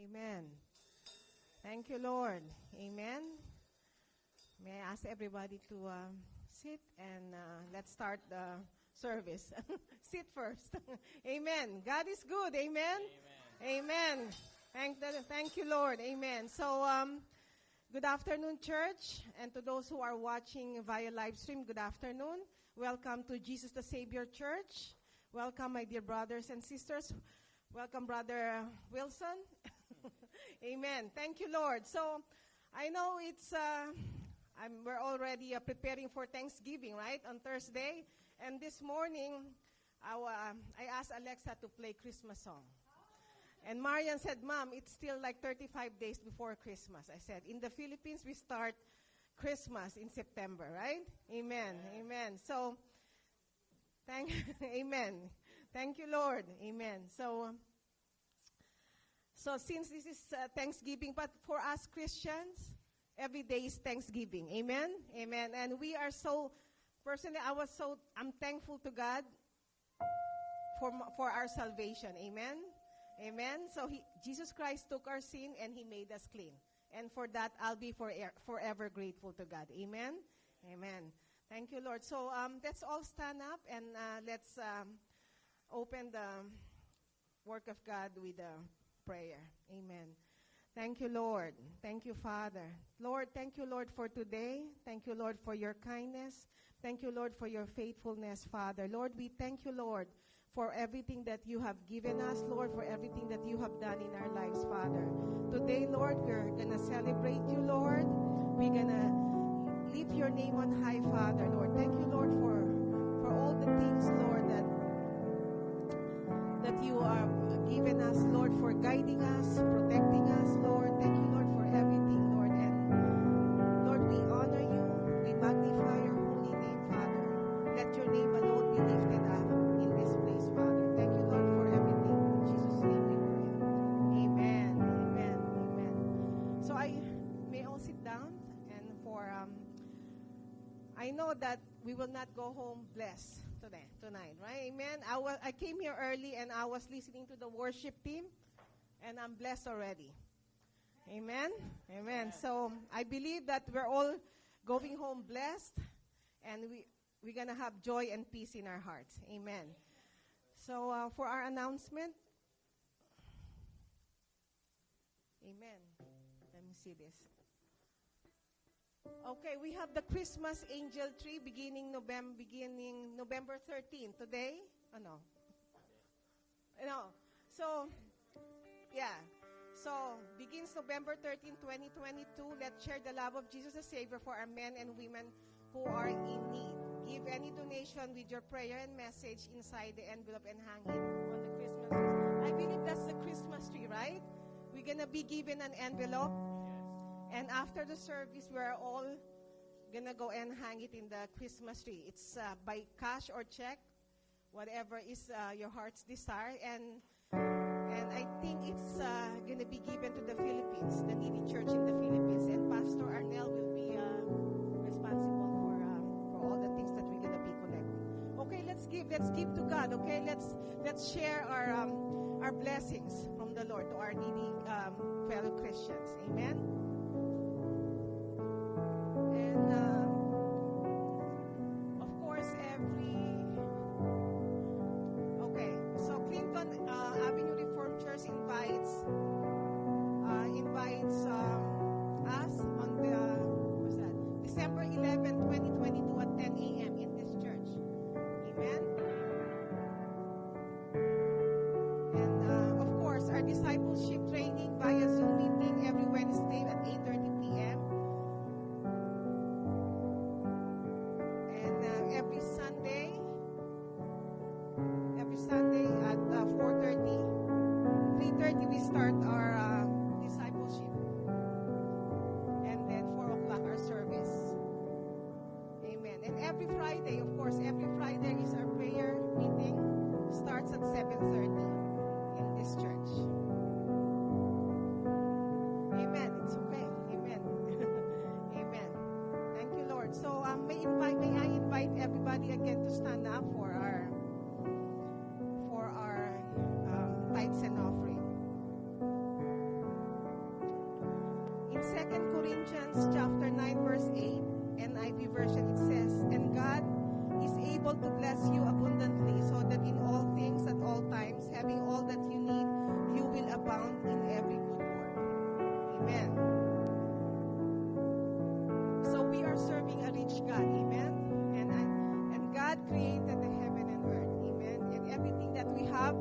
Amen. Thank you, Lord. Amen. May I ask everybody to sit and let's start the service. Sit first. Amen. God is good. Amen. Amen. Thank you, Lord. Amen. So, good afternoon, church, and to those who are watching via live stream, good afternoon. Welcome to Jesus the Savior Church. Welcome, my dear brothers and sisters. Welcome, Brother Wilson. Amen. Thank you, Lord. So, I know we're already preparing for Thanksgiving, right, on Thursday. And this morning, I asked Alexa to play Christmas song. And Marian said, Mom, it's still like 35 days before Christmas. I said, in the Philippines, we start Christmas in September, right? Amen. Amen. So, amen. Thank you, Lord. Amen. So since this is Thanksgiving, but for us Christians, every day is Thanksgiving. Amen. Amen. And we are personally, I'm thankful to God for our salvation. Amen. Amen. So Jesus Christ took our sin and He made us clean. And for that, I'll be forever grateful to God. Amen. Amen. Thank you, Lord. So let's all stand up and let's open the work of God with a prayer. Amen. Thank you, Lord. Thank you, Father. Lord, thank you, Lord, for today. Thank you, Lord, for your kindness. Thank you, Lord, for your faithfulness, Father. Lord, we thank you, Lord, for everything that you have given us, Lord, for everything that you have done in our lives, Father. Today, Lord, we're going to celebrate you, Lord. We're going to lift your name on high, Father, Lord. Thank you, Lord, for all the things, Lord, that you are giving us, Lord, for guiding us, protecting us, Lord. Thank you, Lord, for everything, Lord. And Lord, we honor you. We magnify your holy name, Father. Let your name alone be lifted up in this place, Father. Thank you, Lord, for everything. In Jesus' name we pray. Amen. Amen. Amen. So I may all sit down, and I know that we will not go home blessed tonight, right? Amen. I came here early and I was listening to the worship team, and I'm blessed already. Amen. Amen. So I believe that we're all going home blessed, and we're gonna have joy and peace in our hearts. Amen. So for our announcement, amen. Let me see this. Okay, we have the Christmas angel tree beginning November 13th. Today? Oh, no. No. So, yeah. So, begins November 13, 2022. Let's share the love of Jesus the Savior for our men and women who are in need. Give any donation with your prayer and message inside the envelope and hang it on the Christmas tree. I believe that's the Christmas tree, right? We're going to be given an envelope. And after the service, we're all going to go and hang it in the Christmas tree. It's by cash or check, whatever is your heart's desire. And I think it's going to be given to the Philippines, the needy church in the Philippines. And Pastor Arnel will be responsible for all the things that we're going to be collecting. Okay, let's give to God. Okay, let's share our blessings from the Lord to our needy fellow Christians. Amen. And of course, so Clinton Avenue Reformed Church invites us on December 11, 2022 at 10 a.m. in this church. Amen. And of course, our discipleship training via Zoom meeting every Wednesday at 8:30 p.m. Every Sunday at 4:30, 3:30 we start our discipleship, and then 4 o'clock our service. Amen. And every Friday, of course, is our prayer meeting. Starts at 7:30 in this church. Amen. It's okay. Amen. Amen. Thank you, Lord. So may I invite everybody again to stand up for our tithes and offering. 2 Corinthians chapter 9, verse 8, NIV version, it says, "And God is able to bless you abundantly, so that in all things at all times, having all that you need, you will abound in every good work." Amen. So we are serving a rich God. Amen. And God created the heaven and earth. Amen. And everything that we have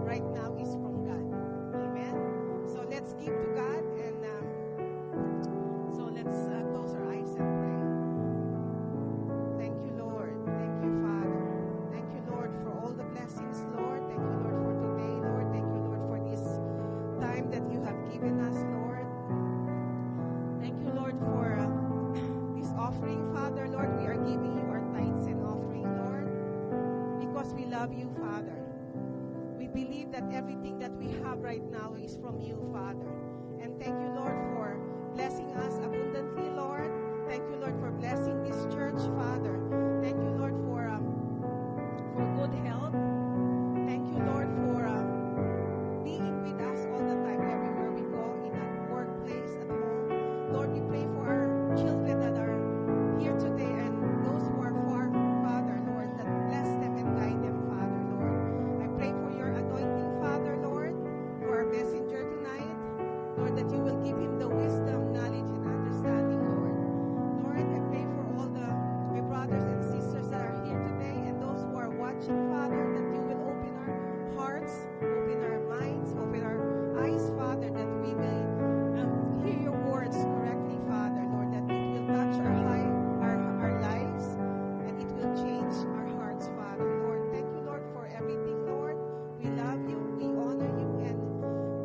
right now is from God. Amen. So let's give to God, and so let's close our eyes and pray. Thank you, Lord. Thank you, Father. Thank you, Lord, for all the blessings, Lord. Thank you, Lord, for today, Lord. Thank you, Lord, for this time that you have given us, Lord. Thank you, Lord, for this offering, Father, Lord. We are giving you our tithes and offering, Lord, because we love you, Father. We believe that everything that we have right now is from you, Father. And thank you, Lord, for blessing us abundantly, Lord. Thank you, Lord, for blessing this church, Father. Thank you, Lord, for good health. Thank you, Lord, for being with us all the time, everywhere we go, in our workplace, at home. Lord, we pray for our children that are here today and those who are far, Father, Lord, that bless them and guide them, Father, Lord. I pray for your anointing, Father, Lord, for our messenger tonight, Lord, that you will give him the wisdom, knowledge, and understanding, Lord. Lord, I pray for all my brothers and sisters that are here today and those who are watching, Father, that you will open our hearts, open our minds, open our eyes, Father, that we may hear your words correctly, Father, Lord, that it will touch our lives and it will change our hearts, Father, Lord. Thank you, Lord, for everything, Lord. We love you, we honor you, and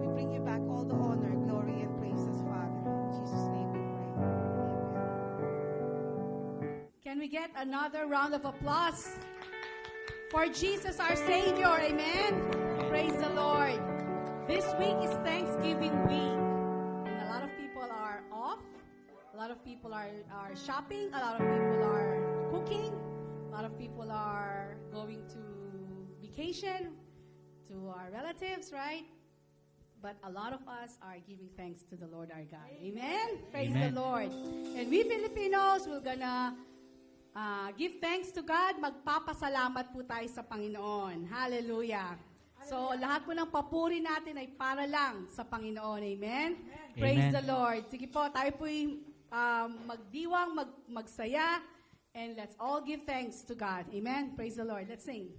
we bring you back all the honor, glory, and praises, Father. In Jesus' name we pray. Amen. Can we get another round of applause for Jesus our Savior? Amen. Praise the Lord. This week is Thanksgiving week. And a lot of people are off. A lot of people are shopping. A lot of people are cooking. A lot of people are going to vacation to our relatives, right? But a lot of us are giving thanks to the Lord our God. Amen? Praise Amen. the Lord. And we Filipinos, we're gonna give thanks to God. Magpapasalamat po tayo sa Panginoon. Hallelujah. So, lahat po ng papuri natin ay para lang sa Panginoon. Amen? Praise Amen. the Lord. Sige po, tayo po magdiwang, magsaya, and let's all give thanks to God. Amen? Praise the Lord. Let's sing.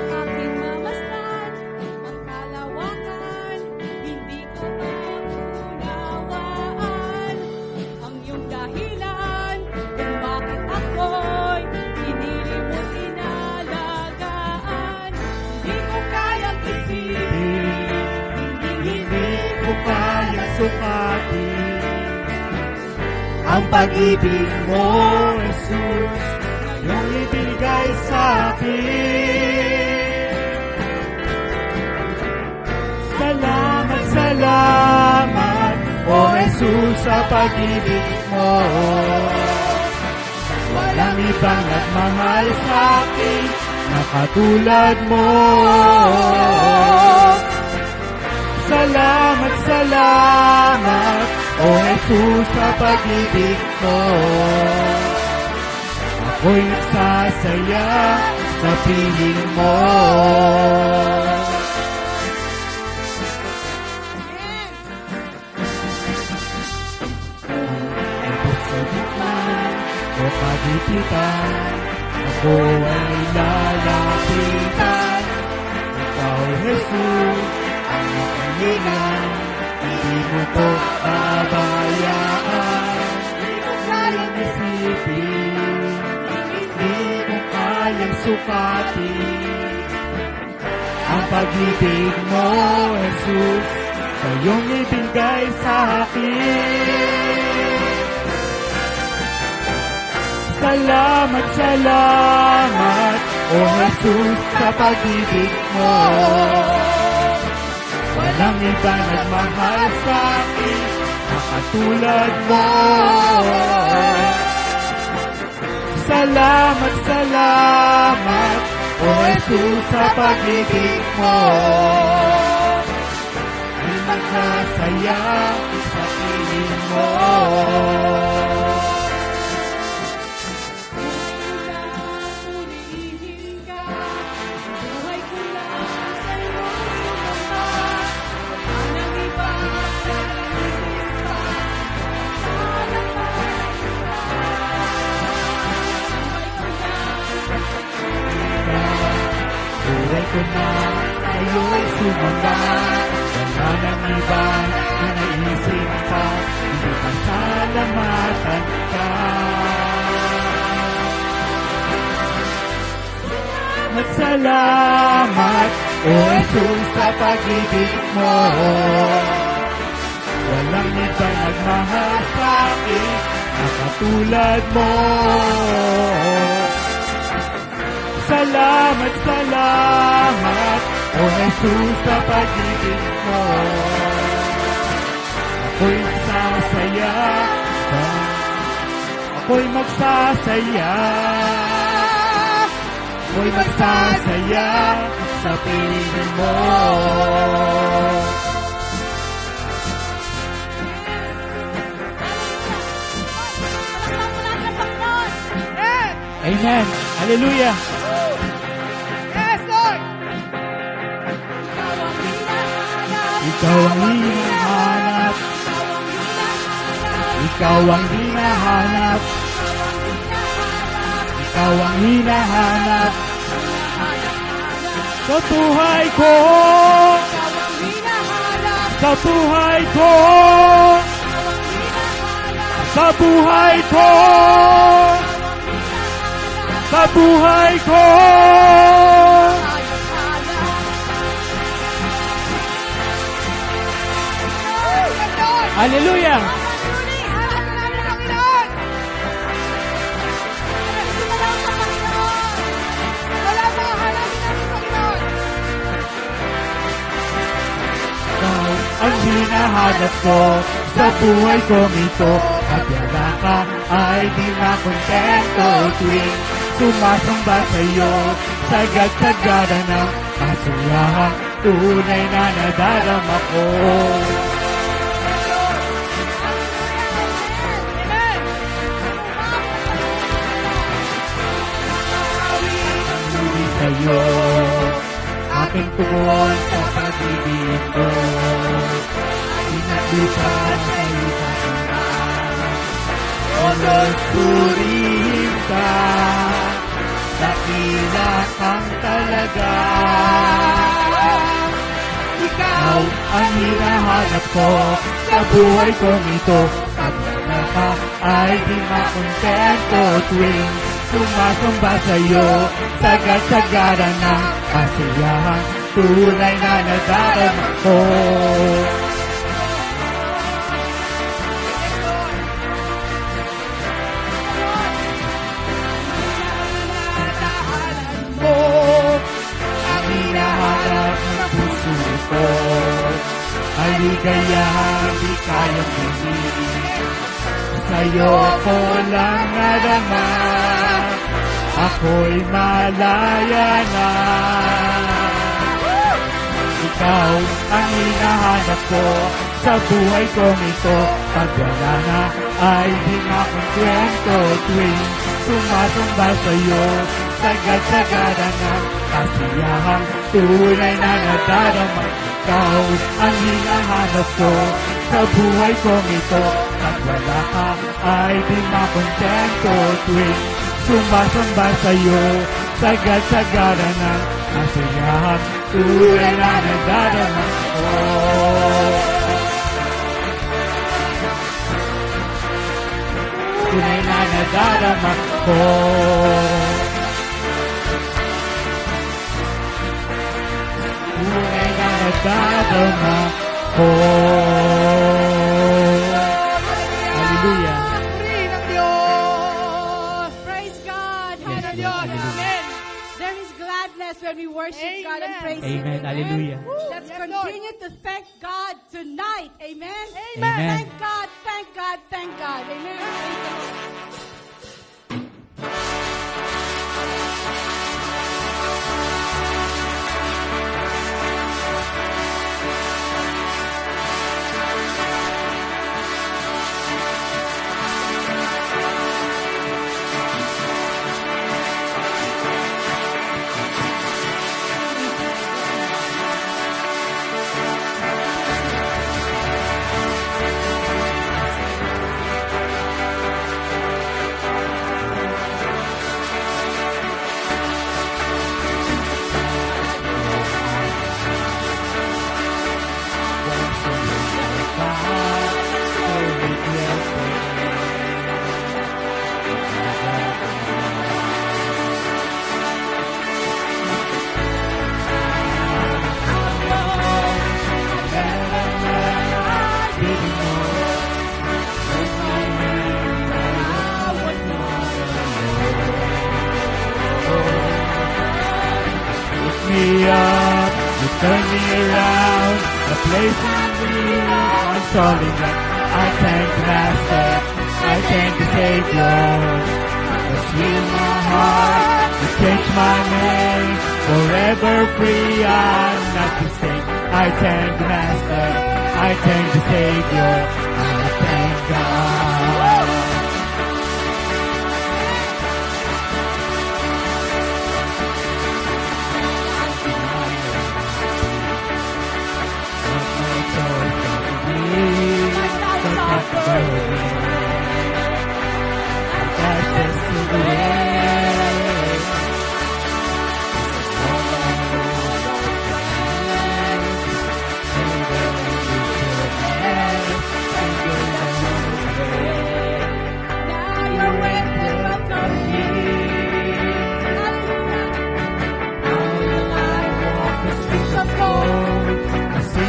Aking mamasdan ang kalawakan, hindi ko maunawaan ang iyong dahilan kung bakit ako'y inilimot inalagaan. Hindi ko kayang isipin, hindi ko kaya sukatin ang pag-ibig mo, Jesus, yung ibigay sa akin. Salamat, salamat, O Jesus, sa pag-ibig mo. Walang ibang nagmamahal sa akin na katulad mo. Salamat, salamat, O Jesus, sa pag-ibig mo. Ako'y nagsasaya sa piling mo. Ibig sa bukman o kagipitan, ako ay lalapitan. Ikaw, Jesus, ang kalingan, hindi mo ko babayaan. Hindi ko kayang isipin, hindi ko kayang sukatin. Ang pag-ibig mo, Jesus, sa iyong ibigay sa akin. Salamat, salamat, O Jesus, sa pag-ibig mo. Walang iba nagmahal sa akin na katulad mo. Salamat, salamat, O Jesus, sa pag-ibig mo. Ay masasaya sa piling mo. Buhay ko na sa'yo'y sumamba. Wala nang iba na naisip pa, hindi pasalamatan ka. Salamat, salamat, O Jesus, sa pag-ibig mo. Walang iba nagmahal sa akin na katulad mo. Salamat, salamat, O Jesus, sa pag-ibig mo. Ako'y magsasaya, ako'y magsasaya, ako'y magsasaya sa piling mo. Amen. Hallelujah. Yes, Lord! Ikaw ang hinahanap. Ikaw ang hinahanap. Ikaw ang hinahanap. Sa buhay ko. Sa buhay ko. Sa buhay ko. Sa buhay ko. Hallelujah! Ikaw ang hinahanap ko sa buhay kong ito. Kapyala ka ay di makontento tuwing sumasamba sa'yo. Sagad-sagada ng kasiyahan, tunay na nadarama ko. Sa'yo, aking tugon sa pag-ibig ko. Pinaglusa sa'yo sa tingnan. O Lord, purihin ka, dakila kang talaga. Ikaw ang hinahanap ko sa buhay kong ito. Pagmana ka ay di makontento tuwing sumasamba sa'yo. Sagad-sagada ng kasiyahan, tunay na nadarama ko. Mo ang hinahanap ng puso ko. Aligayahan di kayang hindi. Sa'yo ko lang nadama. Ako'y malaya na. Ikaw ang hinahanap ko sa buhay kong ito. Pag wala na ay di makontento tuwing sumasamba sa'yo. Sagad-sagada ng kasiyahan, tunay na nadarama. Ikaw ang hinahanap ko sa buhay kong ito. Pag wala ka ay di makontento tuwing sumasamba sa'yo. Sagad-sagada ng kasiyahan, tunay na nadarama ko. Tunay na nadarama ko. Dadama ko. Hallelujah. Puri ng Diyos. Praise God. Yes, Lord. Hallelujah. Hallelujah. Amen. There is gladness when we worship God and praise Him. Amen. Hallelujah. Let's Yes, continue to thank God tonight. Amen. Amen. Thank God, thank God, thank God. Amen. Praise the Lord. Me up, you turn me around, the place I'm in, I'm solid ground. I thank the Master, I thank the Savior, you heal my heart, you change my name, forever free, I'm not the same. I thank the Master, I thank the Savior, I thank God. Now you're with me, welcome me. Hallelujah. Streets of gold.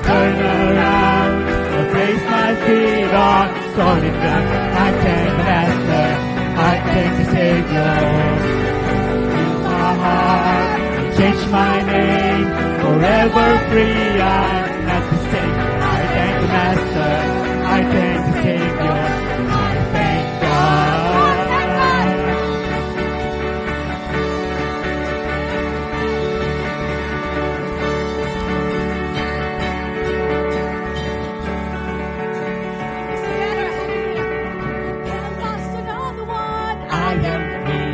Turn around and place my feet on solid ground. I thank the Master, I thank the Savior. Heal my heart, change my name, forever free. I'm not the same. I thank the Master, I thank the Savior. I thank God. I am free.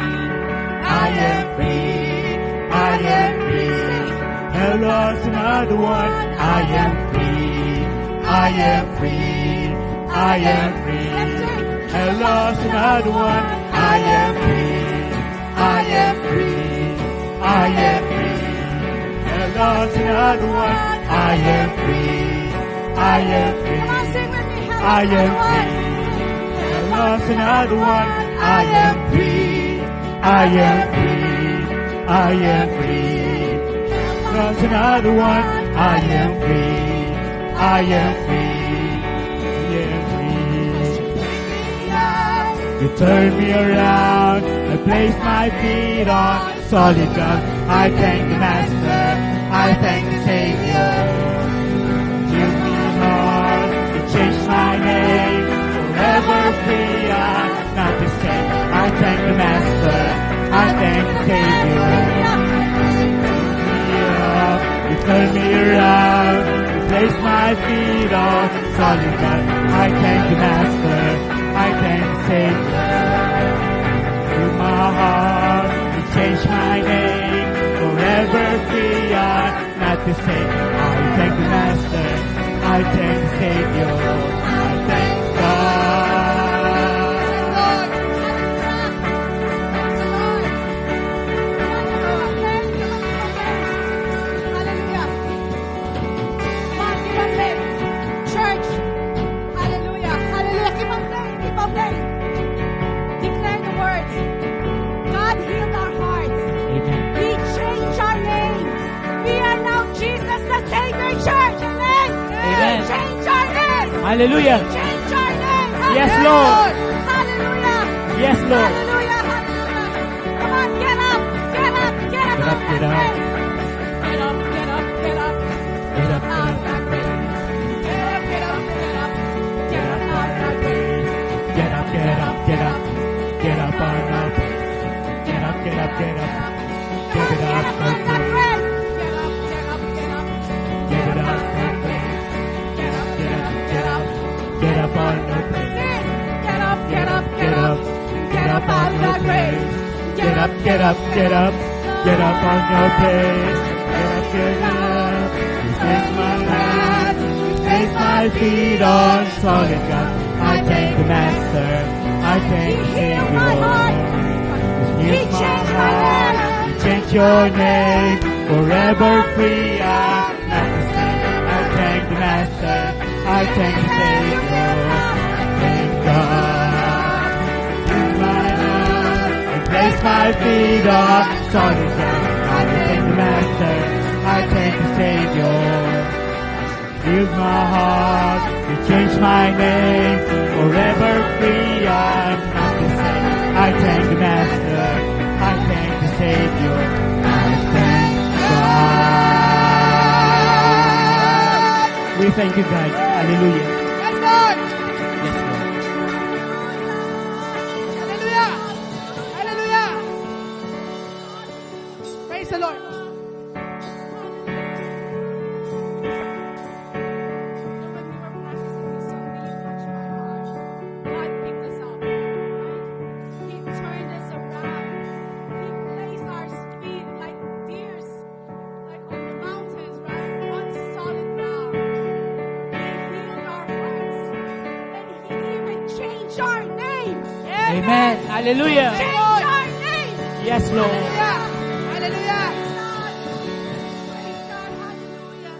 I am free. I am free. Have lost another one. I am free. I am free. I am free. Have lost another one. I am free. I am free. I am free. Have lost another one. I am free. I am free. I am free. Have lost another one. I am free. I am free. I am free. Lost another one. I am free. I am free. I am free. You turn me around and place my feet on solid ground. I thank the Master. I thank the Savior. Give me a heart to change my name. Forever free, I'm not the same. I thank the Master. I thank the Savior. You turn me around, you place my feet on solid ground. I thank the Master. I thank the Savior. Through my heart, you change my name. Forever free, I'm not the same. I thank the Master. I thank the Savior. I thank God. Church, Hallelujah. Change our name. Yes, Hallelujah. Lord. Hallelujah. Yes, Lord. Hallelujah. Hallelujah. Come on, get up. Get up. Get up. Get up, get up. Get up. Get up. Get up. Get up, Out of that grave. Get up. Get up. Get up. Get up out of that grave. Get up, get up, get up. Get up on up. Get up, get up, get up. Come on, Get get up, up on that grave. Get up. Get up. Get up. Get it out up, of that grave. Get up. Get up. Get up. get up on the Sing. Get up. Get up. Get up. Get up out of that grave. Get up, get up, get up. Get up on your place. Get up, get up. Place my hands. Place my feet on solid ground. I thank the Master. I thank the Heal my heart. Savior. He changed my name. He changed your name. Forever free. I'm not the same. I thank the Master. I thank the Savior. Thank God. Use my hands and place my feet on solid ground. I thank the Master. I thank the Savior. Heal my heart, you changed my name, forever free, I'm not the same. I thank the Master, I thank the Savior, I thank God. We thank you, God. Hallelujah. Yes, Lord. Yes, Lord. Hallelujah. Hallelujah. Praise the Lord. When we were practicing this song, really touched my heart. God picked us up, right? He turned us around. He placed our feet like deers, like on the mountains, right? On solid ground. He healed our hearts, and He even changed our name. Amen. Hallelujah. Change our name. Yes, Lord. Hallelujah. Hallelujah. Praise God. Hallelujah.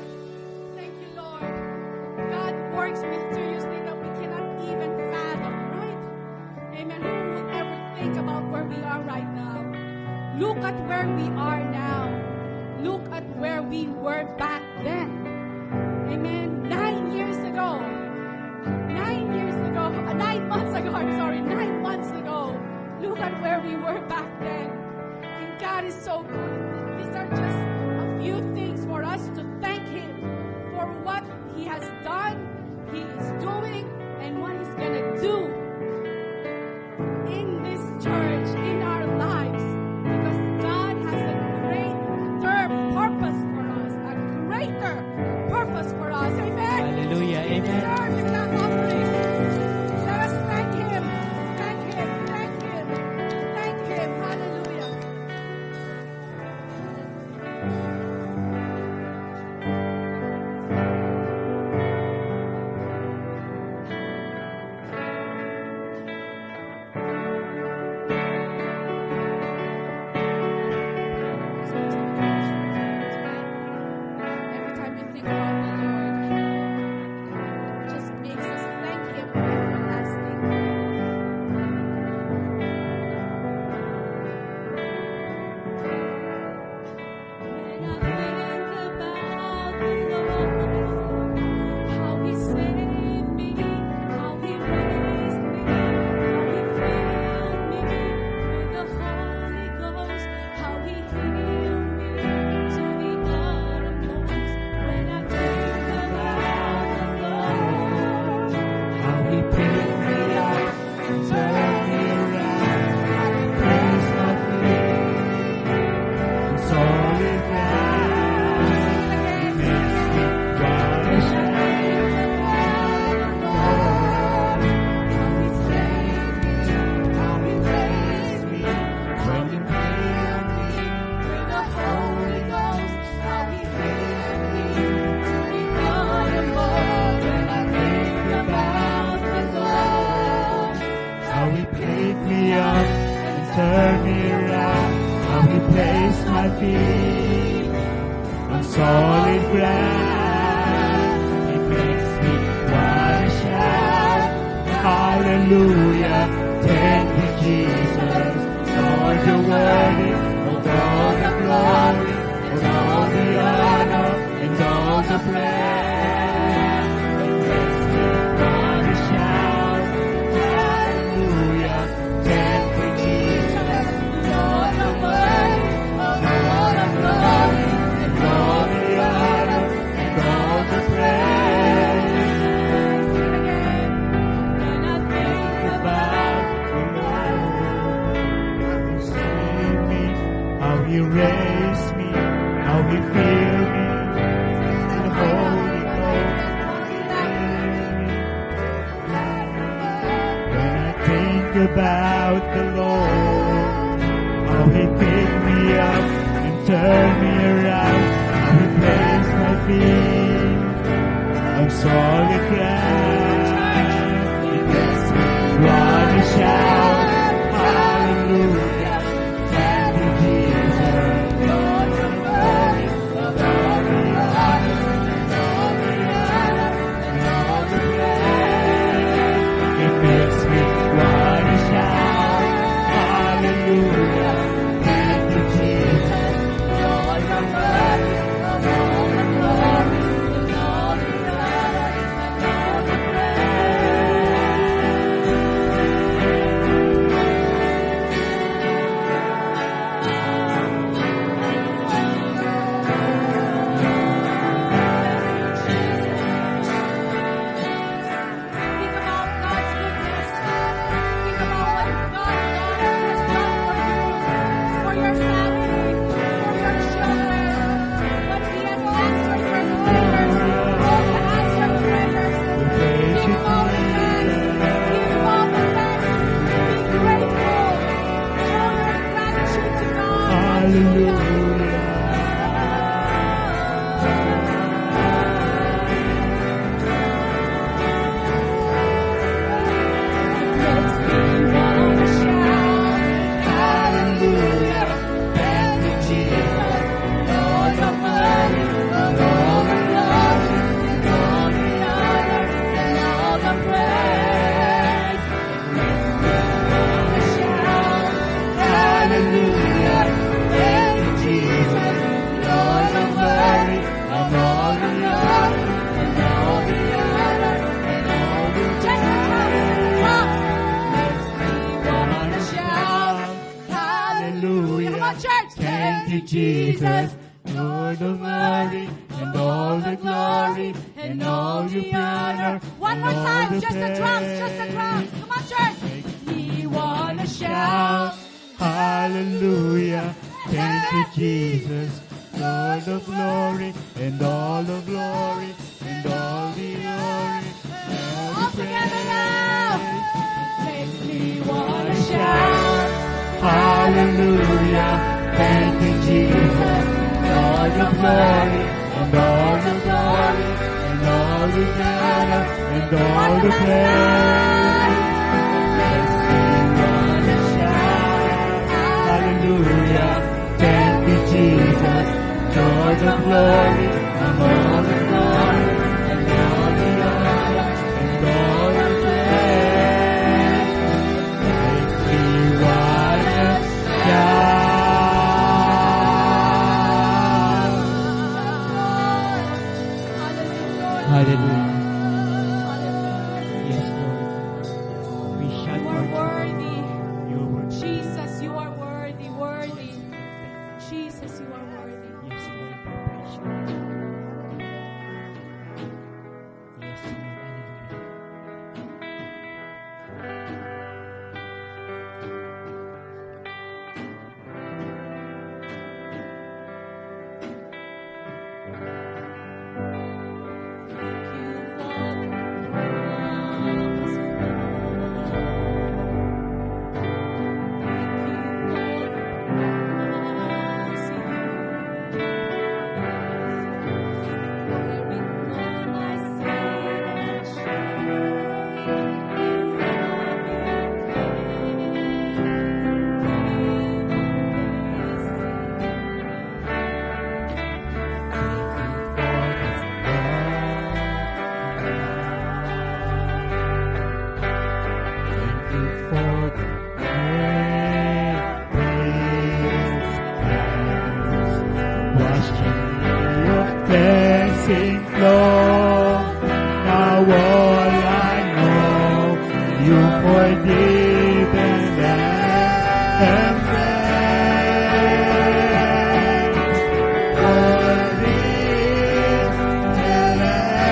Thank you, Lord. God works mysteriously that we cannot even fathom, right? Amen. Who would ever think about where we are right now? Look at where we are now. Look at where we were back then. Amen. 9 years ago. 9 years ago. 9 months ago. I'm sorry. 9 months ago. Look at where we were back then. And God is so good. These are just a few things for us to thank Him for what He has done, He is doing, and what He's going to do in this church, in our lives. Because God has a greater purpose for us. A greater purpose for us. Amen. Hallelujah. He Amen. deserves the clap offering. Let us thank Him. Thank Him. Thank Him. Thank Him. Hallelujah. Every time we think about the Lord, it just makes us thank Him for everlasting. When I think about the Lord, how He saved me, how He raised me, how He filled me with the Holy Ghost, how He healed me to the uttermost. When I think about the Lord, How He picked me up and turned me around. Praise my feet on solid ground. He makes me white as snow. How He saved me, how He raised me, how He healed me with the Holy Ghost, how He healed me to the uttermost. When I think about the Lord, How He picked me up and turned me around. How He placed my feet on solid ground. He makes me white as snow. Hallelujah. Thank you, Jesus. Lord, you're worthy of all the glory, and all the honor, and all the praise. It makes me raised me, how He filled me with the Holy Ghost. When I think about the Lord, how He picked me up and turned me around, how He placed my feet on solid ground. It makes me wanna shout, hallelujah, thank you, Jesus. Lord, you're worthy of all the honor, and all the honor, and all the praise. It makes me wanna shout, hallelujah, thank you, Jesus. Lord, you're worthy of all the glory, and all the honor, and all the Think about God's goodness. Think about what God has done for your family, for your children. What He has answered your prayers, all the answered prayers. Give Him all the thanks. Give Him all the thanks. Be grateful. Show your gratitude to God. hallelujah. Makes me wanna shout, hallelujah, thank you, Jesus. Lord, you're worthy of all the glory, and all the honor, and all the praise. Makes me wanna shout, hallelujah, thank you, Jesus. Lord, you're worthy of all the glory, and all the honor, and all the just the drums. Makes me wanna shout, hallelujah. Come on, church. Thank you, Jesus, Lord of glory, and all the glory, and all the honor. One more time, just the drums, just the drums. Come on, church. We wanna shout, Hallelujah. Thank you, Jesus, Lord of glory, and all the glory, and all the glory, and all all the together praise. now. Makes me wanna shout, Hallelujah. Thank you, Jesus, Lord of glory, and all the glory, and all the honor, and all the praise. Makes me wanna shout. Hallelujah. Thank you, Jesus, Lord of glory, and all the glory, and all the honor, and all the praise. Makes me wanna shout. Hallelujah. Yes, Lord. We shout You for are joy. worthy. Your word. Jesus, you are worthy, worthy. Jesus, you are worthy. Yes, Lord. We praise you. Yes, Lord. Hallelujah. Thank you for the promise of love. Thank you for the promise in wearing all my sin and shame. You Thank you for the washed in your cleansing flow. Now all I know, you forgiven and Worthy is the Lamb.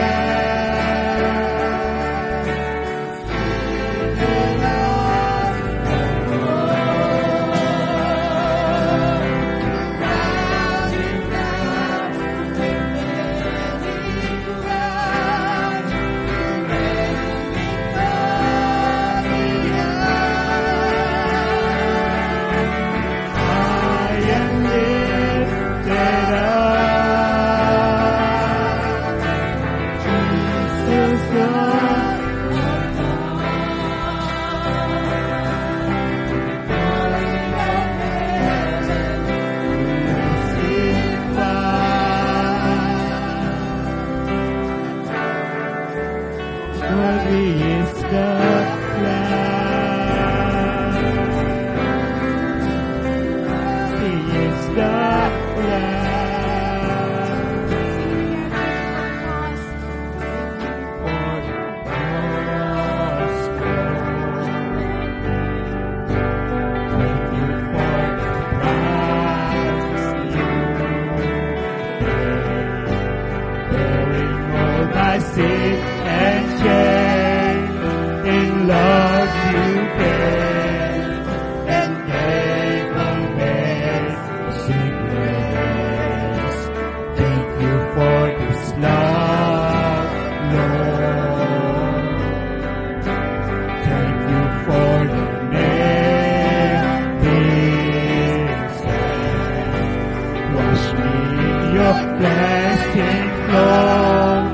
Wash me in your cleansing flow.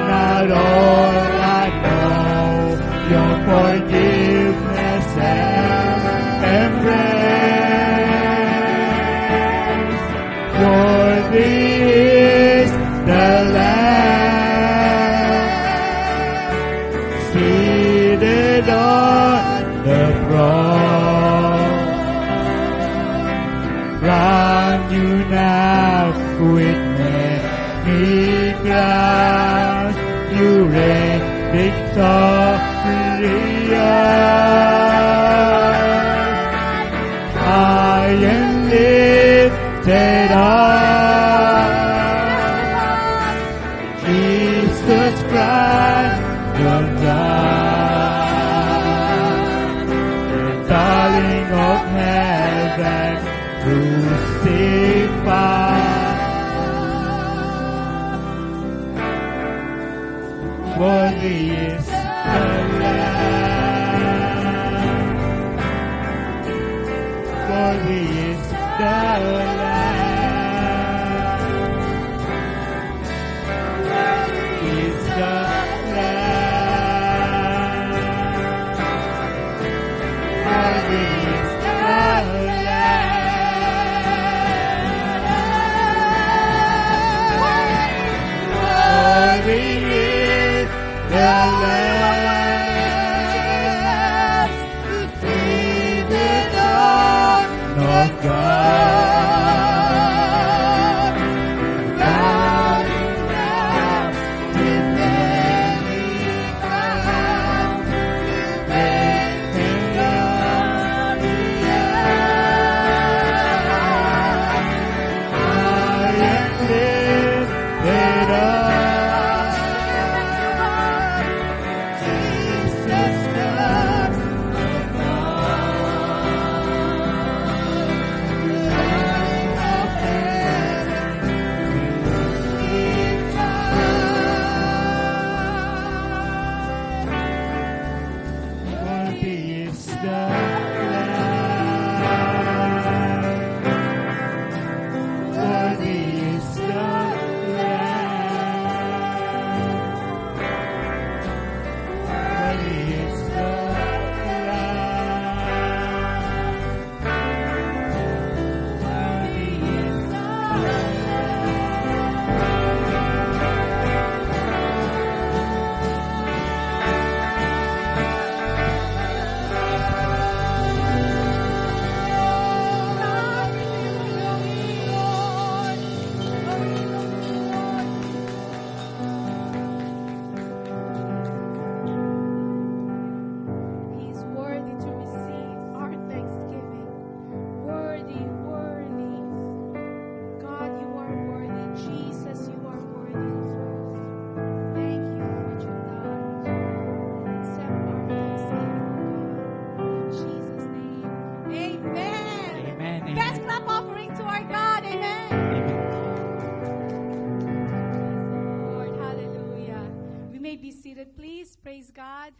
Not all I know, your forgiveness and embrace. Worthy is the Lamb, seated on the throne. Crown you now with many crowns. You reign victorious. High and lifted up, Jesus Christ the God, the darling of heaven, crucified. Worthy is the Lamb. Worthy is the Lamb. Worthy is the Lamb. Worthy is the Lamb. Worthy is the Lamb, seated on the God, bowing down with many crowns, praising on the high and lifted up. Please praise God.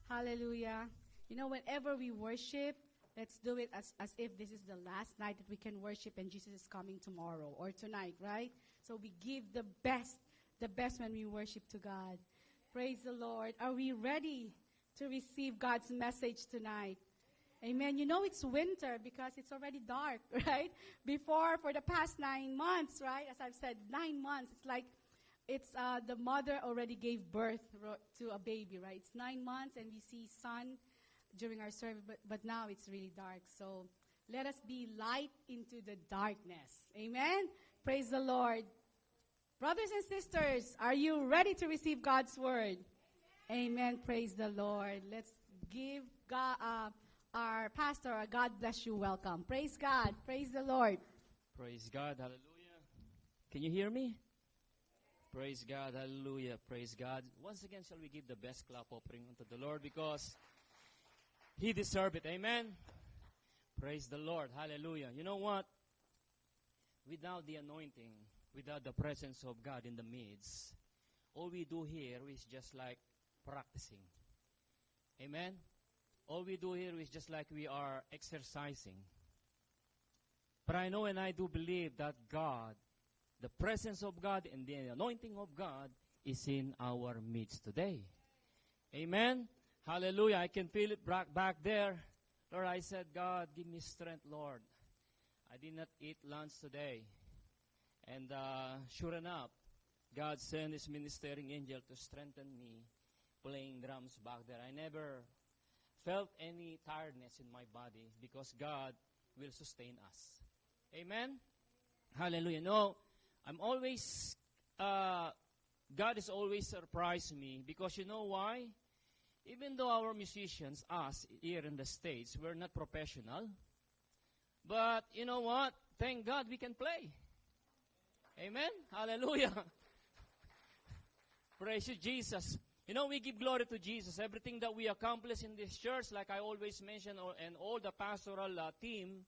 Hallelujah. You know, whenever we worship, let's do it as if this is the last night that we can worship and Jesus is coming tomorrow or tonight, right? So we give the best when we worship to God. Praise the Lord. Are we ready to receive God's message tonight? Amen. You know it's winter because it's already dark, right? Before, for the past 9 months, right? As I've said, 9 months. It's like the mother already gave birth to a baby, right? It's 9 months and we see sun during our service, but now it's really dark. So let us be light into the darkness. Amen? Praise the Lord. Brothers and sisters, are you ready to receive God's word? Amen. Praise the Lord. Let's give God, our pastor a God bless you welcome. Praise God. Praise the Lord. Praise God. Hallelujah. Can you hear me? Praise God. Hallelujah. Praise God. Once again, shall we give the best clap offering unto the Lord because He deserves it. Amen. Praise the Lord. Hallelujah. You know what? Without the anointing, without the presence of God in the midst, all we do here is just like practicing. Amen. All we do here is just like we are exercising. But I know and I do believe that God, the presence of God and the anointing of God is in our midst today. Amen? Hallelujah. I can feel it back there. Lord, I said, God, give me strength, Lord. I did not eat lunch today. And sure enough, God sent His ministering angel to strengthen me playing drums back there. I never felt any tiredness in my body because God will sustain us. Amen? Hallelujah. No, I'm always, God has always surprised me because you know why? Even though our musicians, us here in the States, we're not professional, but you know what? Thank God we can play. Amen? Hallelujah. Praise you, Jesus. You know, we give glory to Jesus. Everything that we accomplish in this church, like I always mention, and all the pastoral team,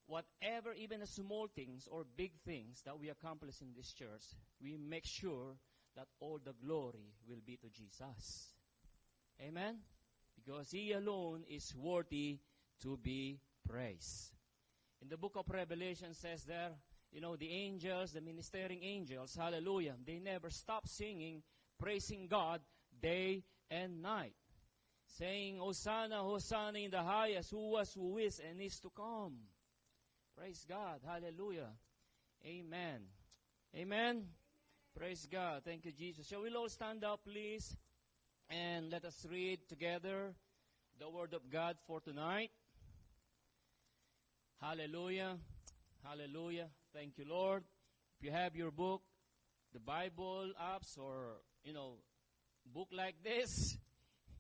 whatever, even the small things or big things that we accomplish in this church, we make sure that all the glory will be to Jesus. Amen? Because He alone is worthy to be praised. In the book of Revelation says there, you know, the angels, the ministering angels, hallelujah, they never stop singing, praising God day and night, saying, Hosanna, Hosanna in the highest, who was, who is, and is to come. Praise God. Hallelujah. Amen. Amen. Praise God. Thank you, Jesus. Shall we all stand up, please? And let us read together the Word of God for tonight. Hallelujah. Hallelujah. Thank you, Lord. If you have your book, the Bible apps, or, you know, book like this,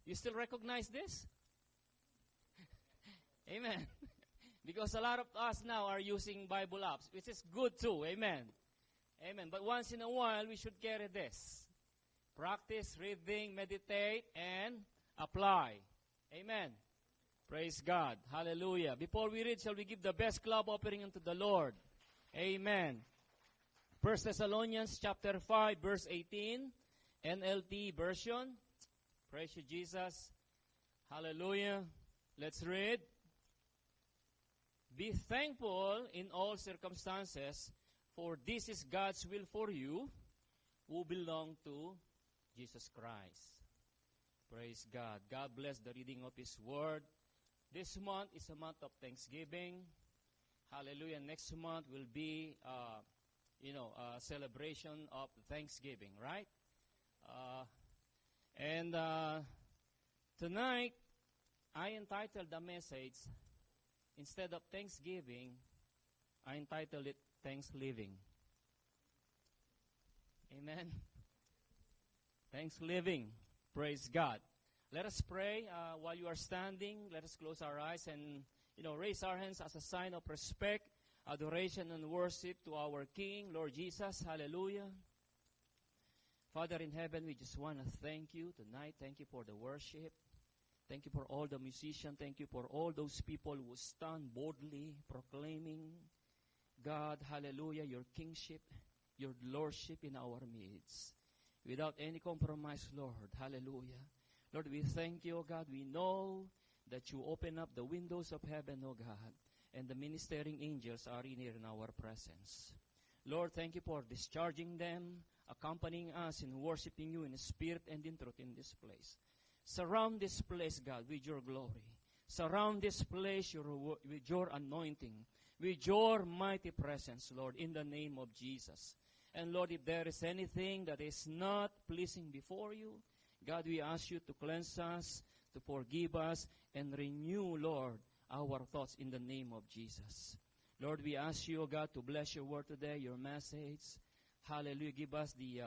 you still recognize this? Amen. Because a lot of us now are using Bible apps, which is good too. Amen. Amen. But once in a while, we should carry this. Practice, reading, meditate, and apply. Amen. Praise God. Hallelujah. Before we read, shall we give the best clap offering unto the Lord? Amen. 1 Thessalonians chapter 5, verse 18, NLT version. Praise you, Jesus. Hallelujah. Let's read. Be thankful in all circumstances, for this is God's will for you who belong to Jesus Christ. Praise God. God bless the reading of His Word. This month is a month of Thanksgiving. Hallelujah. Next month will be, a celebration of Thanksgiving, right? And tonight, I entitled the message, instead of Thanksgiving, I entitled it Thanks Living. Amen. Thanks Living. Praise God. Let us pray while you are standing. Let us close our eyes and, raise our hands as a sign of respect, adoration, and worship to our King, Lord Jesus. Hallelujah. Father in heaven, we just want to thank you tonight. Thank you for the worship. Thank you for all the musicians. Thank you for all those people who stand boldly proclaiming, God, hallelujah, your kingship, your lordship in our midst. Without any compromise, Lord, hallelujah. Lord, we thank you, O God. We know that you open up the windows of heaven, O God, and the ministering angels are in here in our presence. Lord, thank you for discharging them, accompanying us in worshiping you in spirit and in truth in this place. Surround this place, God, with your glory. Surround this place with your anointing, with your mighty presence, Lord, in the name of Jesus. And Lord, if there is anything that is not pleasing before you, God, we ask you to cleanse us, to forgive us, and renew, Lord, our thoughts in the name of Jesus. Lord, we ask you, God, to bless your word today, your message. Hallelujah. Give us the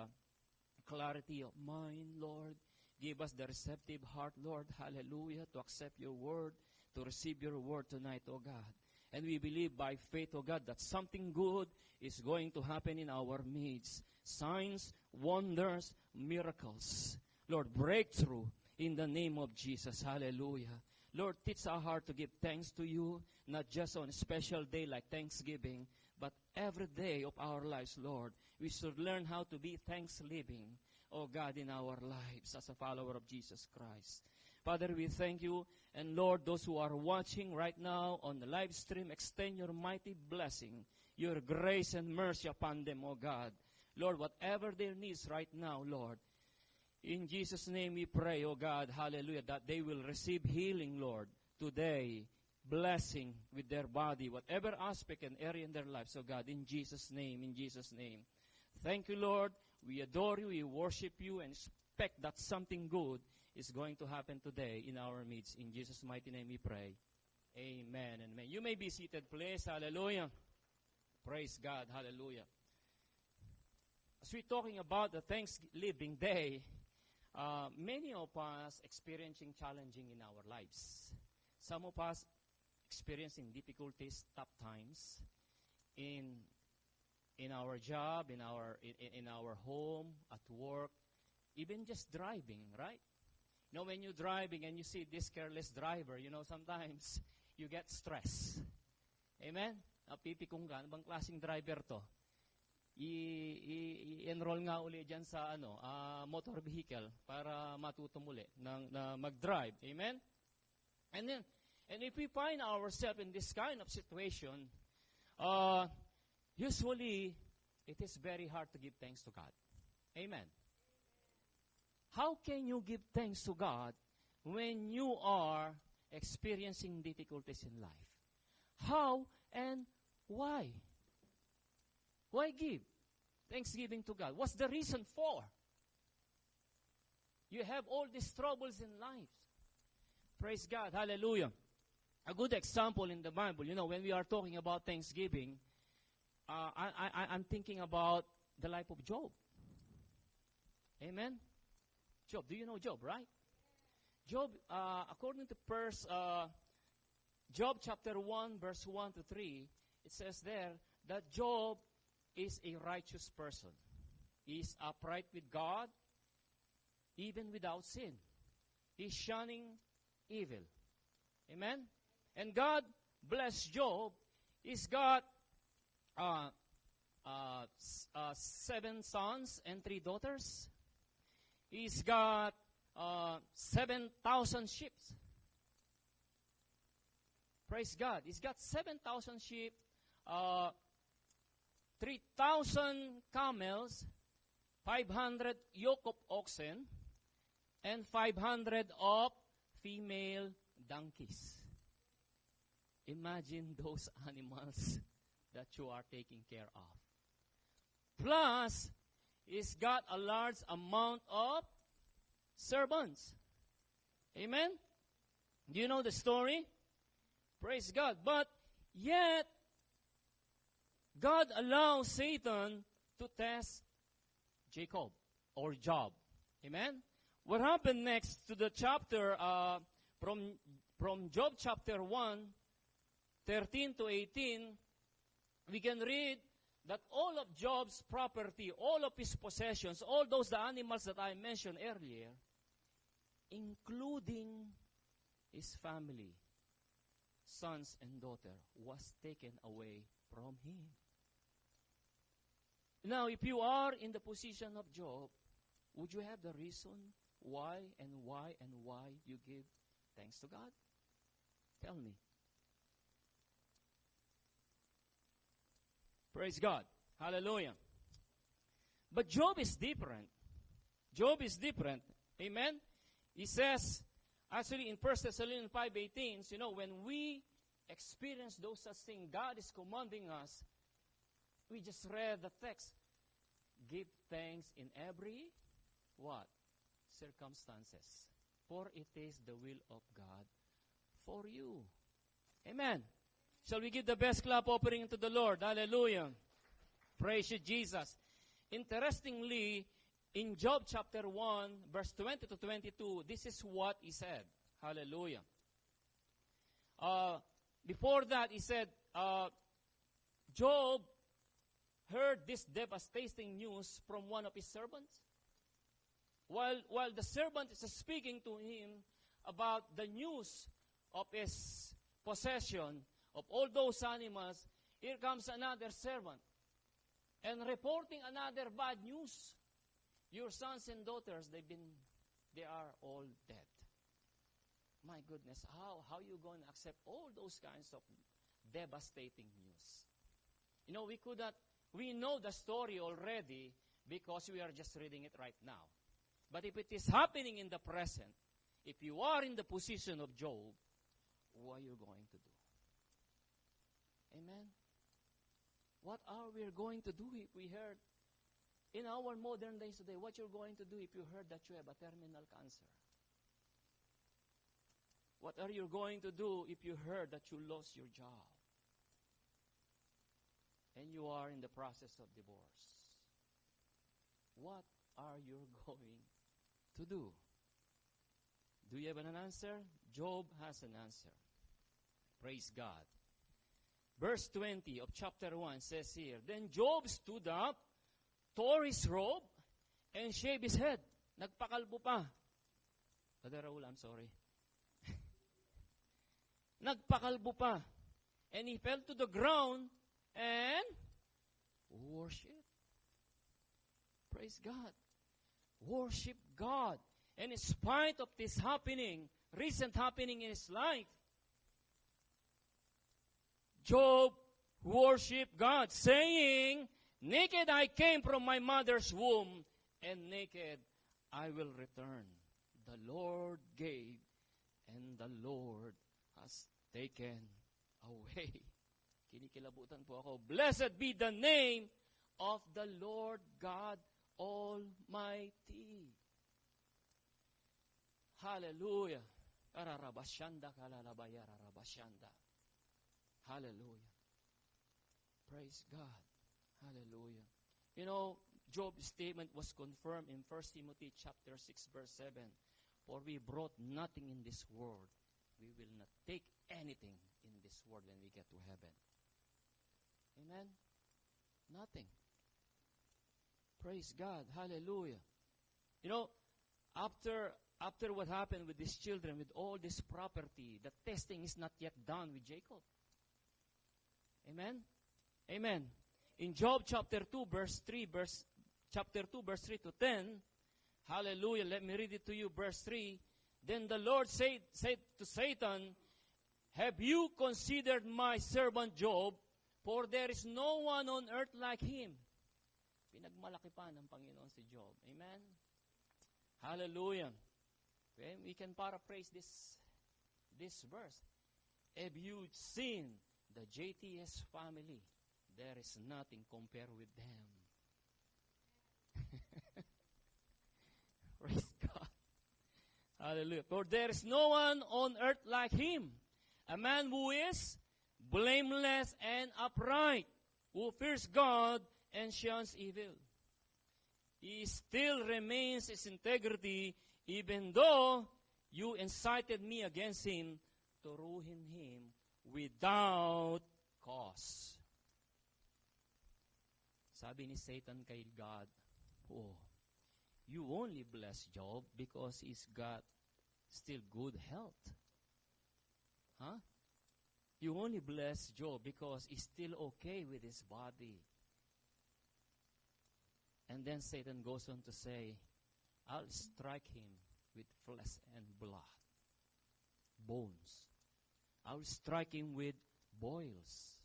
clarity of mind, Lord. Give us the receptive heart, Lord. Hallelujah. To accept your word, to receive your word tonight, oh God. And we believe by faith, oh God, that something good is going to happen in our midst. Signs, wonders, miracles. Lord, breakthrough in the name of Jesus. Hallelujah. Lord, teach our heart to give thanks to you, not just on a special day like Thanksgiving, but every day of our lives, Lord. We should learn how to be thanks living, oh God, in our lives as a follower of Jesus Christ. Father, we thank you. And Lord, those who are watching right now on the live stream, extend your mighty blessing, your grace and mercy upon them, O God. Lord, whatever their needs right now, Lord, in Jesus' name we pray, O God, hallelujah, that they will receive healing, Lord, today, blessing with their body, whatever aspect and area in their lives, O God, in Jesus' name, in Jesus' name. Thank you, Lord. We adore you, we worship you, and expect that something good is going to happen today in our midst. In Jesus' mighty name we pray. Amen and amen. You may be seated, please. Hallelujah. Praise God. Hallelujah. As we're talking about the Thanksgiving Day, many of us experiencing challenging in our lives. Some of us experiencing difficulties, tough times in our job, in our home, at work, even just driving, right? You know, when you're driving and you see this careless driver, you know, sometimes you get stress. Amen? Pipikong ka, ano bang klaseng driver to? I-enroll nga uli dyan sa motor vehicle para matuto muli na mag-drive. Amen? And if we find ourselves in this kind of situation, usually it is very hard to give thanks to God. Amen? How can you give thanks to God when you are experiencing difficulties in life? How and why? Why give thanksgiving to God? What's the reason for? You have all these troubles in life. Praise God. Hallelujah. A good example in the Bible, you know, when we are talking about thanksgiving, I'm thinking about the life of Job. Amen? Job. Do you know Job, right? Job, according to Job chapter 1, verse 1 to 3, it says there that Job is a righteous person. He is upright with God, even without sin. He's shunning evil. Amen? And God blessed Job. He's got 7 sons and 3 daughters. He's got 7,000 sheep. Praise God. He's got 7,000 sheep, 3,000 camels, 500 yoke of oxen, and 500 of female donkeys. Imagine those animals that you are taking care of. Plus, he's got a large amount of servants. Amen? Do you know the story? Praise God. But yet, God allows Satan to test Jacob or Job. Amen? What happened next to the chapter from Job chapter 1, 13 to 18, we can read that all of Job's property, all of his possessions, all the animals that I mentioned earlier, including his family, sons and daughter, was taken away from him. Now, if you are in the position of Job, would you have the reason why you give thanks to God? Tell me. Praise God. Hallelujah. But Job is different. Job is different. Amen? He says, actually in 1 Thessalonians 5:18, you know, when we experience those such things, God is commanding us. We just read the text. Give thanks in every, what? Circumstances. For it is the will of God for you. Amen. Shall we give the best clap offering to the Lord? Hallelujah. Praise you, Jesus. Interestingly, in Job chapter 1, verse 20 to 22, this is what he said. Hallelujah. Before that, he said, Job heard this devastating news from one of his servants. While the servant is speaking to him about the news of his possession, of all those animals, here comes another servant and reporting another bad news. Your sons and daughters, they are all dead. My goodness, how you going to accept all those kinds of devastating news? You know, we know the story already because we are just reading it right now. But if it is happening in the present, if you are in the position of Job, what are you going to do? Amen? What are we going to do if we heard, in our modern days today, what you're going to do if you heard that you have a terminal cancer? What are you going to do if you heard that you lost your job? And you are in the process of divorce? What are you going to do? Do you have an answer? Job has an answer. Praise God. Verse 20 of chapter 1 says here, Then Job stood up, tore his robe, and shaved his head. Nagpakalbo pa. Brother Raul, I'm sorry. Nagpakalbo pa. And he fell to the ground and worship. Praise God. Worship God. And in spite of this recent happening in his life, Job worshiped God, saying, Naked I came from my mother's womb, and naked I will return. The Lord gave, and the Lord has taken away. Kinikilabutan po ako. Blessed be the name of the Lord God Almighty. Hallelujah. Kararabasyanda, kalalabaya, rarabasyanda. Hallelujah. Praise God. Hallelujah. You know, Job's statement was confirmed in 1 Timothy chapter 6 verse 7. For we brought nothing in this world. We will not take anything in this world when we get to heaven. Amen? Nothing. Praise God. Hallelujah. You know, after what happened with these children, with all this property, the testing is not yet done with Jacob. Amen? Amen. In Job chapter 2 verse 3 to 10, hallelujah, let me read it to you, verse 3. Then the Lord said to Satan, Have you considered my servant Job? For there is no one on earth like him. Pinagmalaki pa ng Panginoon si Job. Amen? Hallelujah. Okay, we can paraphrase this verse. Have you seen the JTS family? There is nothing compared with them. Praise God. Hallelujah. For there is no one on earth like him, a man who is blameless and upright, who fears God and shuns evil. He still remains his integrity, even though you incited me against him to ruin him without cause. Sabi ni Satan kay God, oh, you only bless Job because he's got still good health. Huh? You only bless Job because he's still okay with his body. And then Satan goes on to say, I'll strike him with flesh and blood, bones. I'll strike him with boils.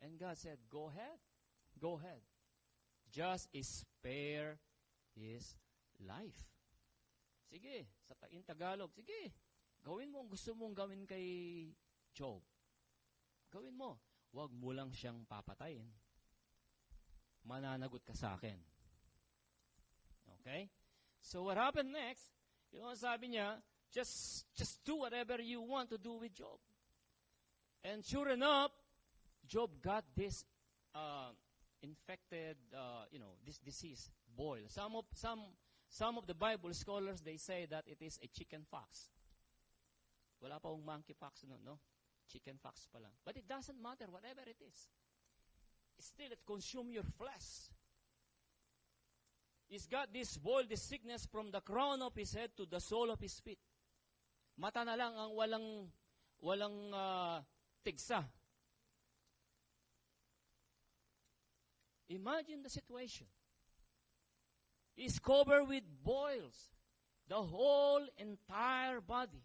And God said, go ahead. Go ahead. Just spare his life. Sige, in Tagalog, sige, gawin mo ang gusto mong gawin kay Job. Gawin mo. Huwag mo lang siyang papatayin. Mananagot ka sa akin. Okay? So what happened next? You know, sabi niya, just do whatever you want to do with Job. And sure enough, Job got this infected, this disease, boil. Some of the Bible scholars, they say that it is a chicken pox. Wala pa monkeypox nun, no? Chicken pox pa lang. But it doesn't matter, whatever it is. Still, it consumes your flesh. He's got this boil, this sickness from the crown of his head to the sole of his feet. Mata na lang ang walang tigsa. Imagine the situation. He's covered with boils. The whole entire body.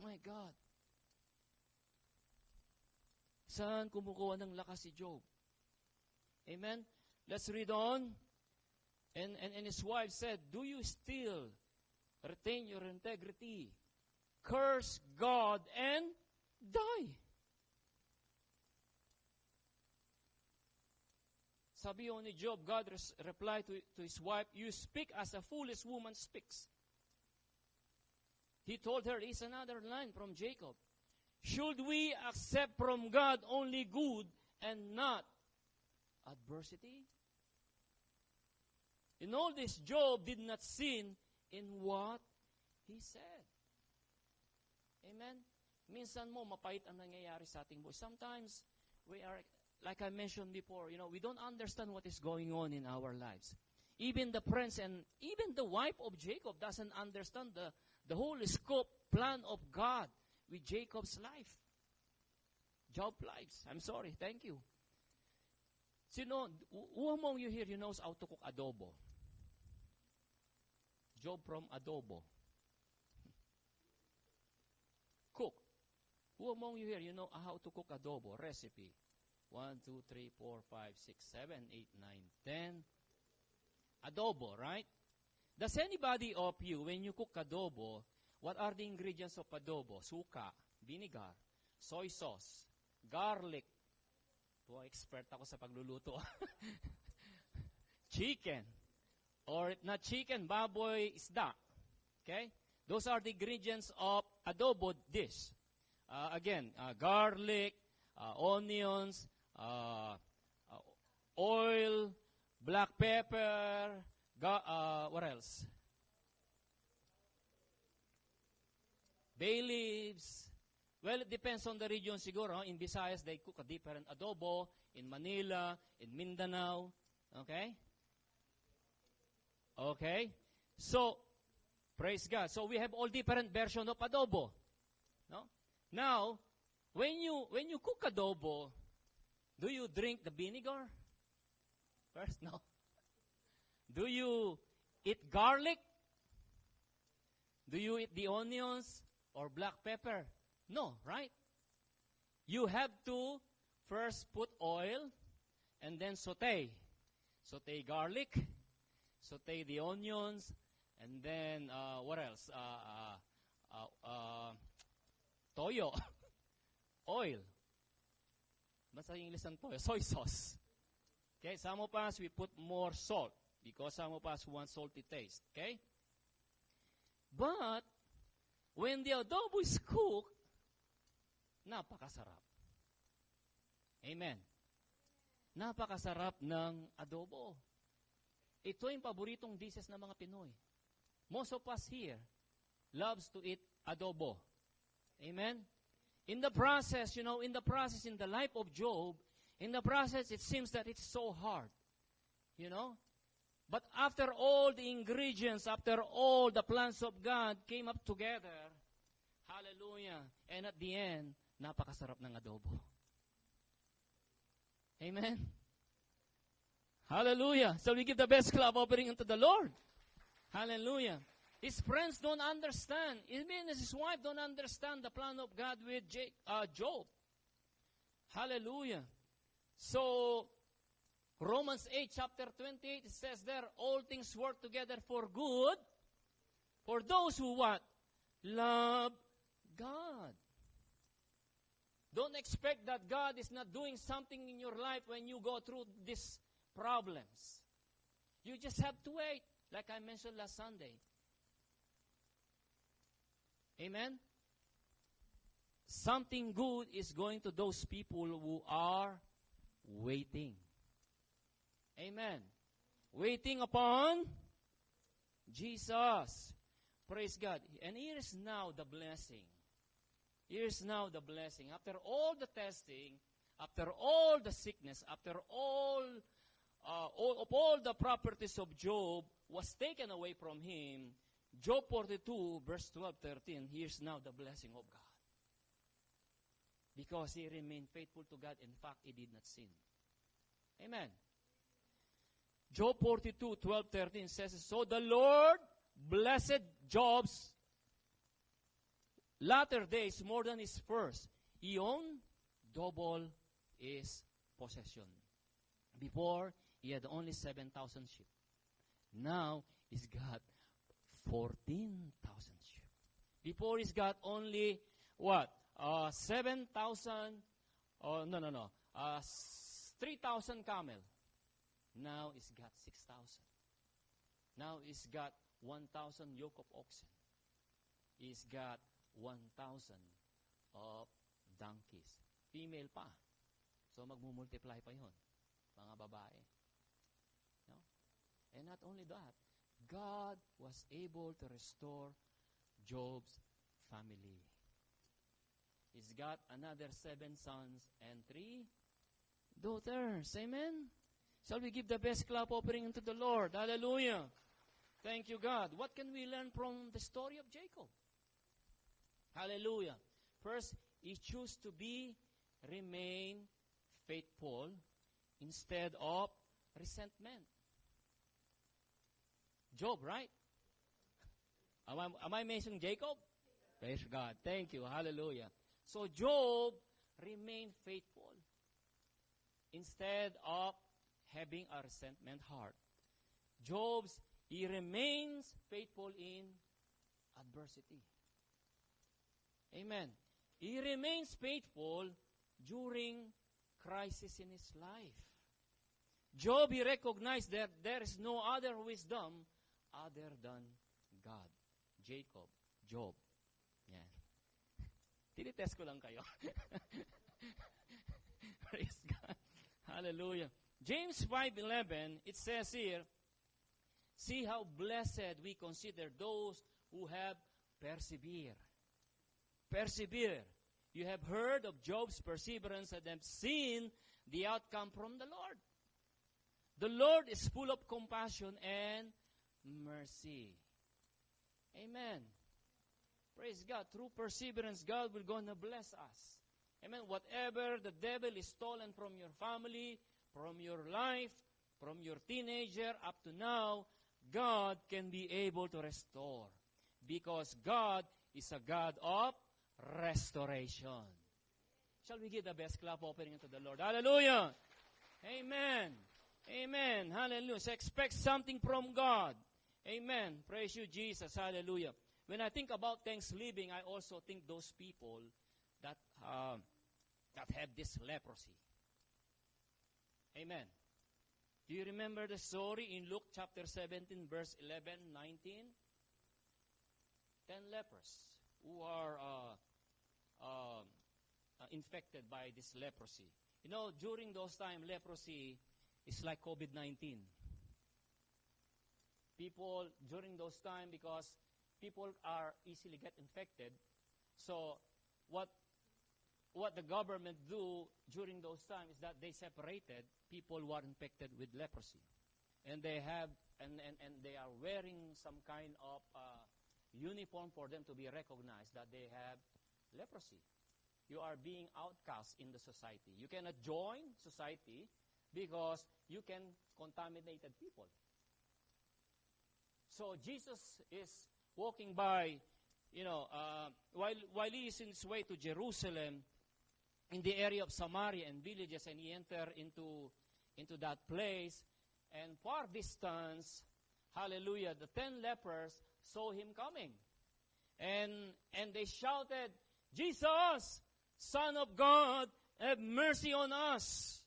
My God. Saan kumukuha ng lakas si Job? Amen? Let's read on. And his wife said, do you still retain your integrity? Curse God and die. Sabi yun ni Job, God replied to his wife, you speak as a foolish woman speaks. He told her, it's another line from Jacob. Should we accept from God only good and not adversity? In all this, Job did not sin in what he said. Amen? Minsan mo, mapait ang nangyayari sa ating buhay. Sometimes, we are, like I mentioned before, we don't understand what is going on in our lives. Even the prince and even the wife of Jacob doesn't understand the whole scope, plan of God with Jacob's life. Job lives. I'm sorry. Thank you. Who among you here, knows how to cook adobo? Job from adobo. Cook. Who among you here, know how to cook adobo? Recipe. 1, 2, 3, 4, 5, 6, 7, 8, 9, 10. Adobo, right? Does anybody of you, when you cook adobo, what are the ingredients of adobo? Suka, vinegar, soy sauce, garlic. Expert ako sa pagluluto. Chicken. Or not chicken, baboy, isda. Okay? Those are the ingredients of adobo dish. Again, garlic, onions, oil, black pepper, what else? Bay leaves. Well, it depends on the region siguro. In Visayas, they cook a different adobo. In Manila, in Mindanao. Okay? Okay? So, praise God. So, we have all different versions of adobo. No? Now, when you cook adobo, do you drink the vinegar? First, no. Do you eat garlic? Do you eat the onions or black pepper? No, right? You have to first put oil and then saute. Saute garlic, saute the onions, and then, what else? Toyo. Oil. Basta yung English ng toyo. Soy sauce. Okay, some of us, we put more salt because some of us want salty taste. Okay? But, when the adobo is cooked, napakasarap. Amen. Napakasarap ng adobo. Ito yung paboritong dishes ng mga Pinoy. Most of us here loves to eat adobo. Amen? In the process, in the life of Job, in the process, it seems that it's so hard. But after all the ingredients, after all the plans of God came up together, hallelujah, and at the end, napakasarap ng adobo. Amen? Hallelujah. So we give the best clap offering unto the Lord. Hallelujah. His friends don't understand. Even his wife don't understand the plan of God with Job. Hallelujah. So, Romans 8, chapter 28, it says there, all things work together for good for those who what? Love God. Don't expect that God is not doing something in your life when you go through these problems. You just have to wait, like I mentioned last Sunday. Amen? Something good is going to those people who are waiting. Amen. Waiting upon Jesus. Praise God. And here is now the blessing. Here is now the blessing. After all the testing, after all the sickness, after all the properties of Job was taken away from him, Job 42, verse 12, 13, here's now the blessing of God. Because he remained faithful to God. In fact, he did not sin. Amen. Job 42, 12, 13 says, so the Lord blessed Job's latter days more than his first. He owned double his possession. Before, he had only 7,000 sheep. Now, he's got 14,000 sheep. Before, he's got only, what? 7,000, 3,000 camel. Now, he's got 6,000. Now, he's got 1,000 yoke of oxen. He's got 1,000 of donkeys. Female pa. So, magmumultiply pa yun. Mga babae. No? And not only that, God was able to restore Job's family. He's got another 7 sons and 3 daughters. Amen? Shall we give the best clap offering unto the Lord? Hallelujah. Thank you, God. What can we learn from the story of Jacob? Hallelujah. First, he chose to remain faithful instead of resentment. Job, right? Am I mentioning Jacob? Praise God. Thank you. Hallelujah. So Job remained faithful instead of having a resentment heart. He remains faithful in adversity. Amen. He remains faithful during crisis in his life. Job, he recognized that there is no other wisdom other than God. Jacob, Job. Yan. Tinitest ko lang kayo. Praise God. Hallelujah. James 5:11, it says here, see how blessed we consider those who have persevered. Persevere. You have heard of Job's perseverance and have seen the outcome from the Lord. The Lord is full of compassion and mercy. Amen. Praise God. Through perseverance, God will gonna bless us. Amen. Whatever the devil is stolen from your family, from your life, from your teenager up to now, God can be able to restore. Because God is a God of restoration. Shall we give the best clap offering to the Lord? Hallelujah. Amen. Amen. Hallelujah. So expect something from God. Amen. Praise you, Jesus. Hallelujah. When I think about Thanksgiving, I also think those people that have this leprosy. Amen. Do you remember the story in Luke chapter 17, verse 11, 19? 10 lepers who are infected by this leprosy. You know, during those times, leprosy is like COVID-19. People, during those times, because people are easily get infected, so what the government do during those times is that they separated people who are infected with leprosy. And they have, and they are wearing some kind of uniform for them to be recognized that they have leprosy. You are being outcast in the society. You cannot join society because you can contaminate people. So Jesus is walking by, while he is in his way to Jerusalem, in the area of Samaria and villages, and he entered into that place, and far distance, hallelujah, the 10 lepers saw him coming. And they shouted, Jesus, Son of God, have mercy on us.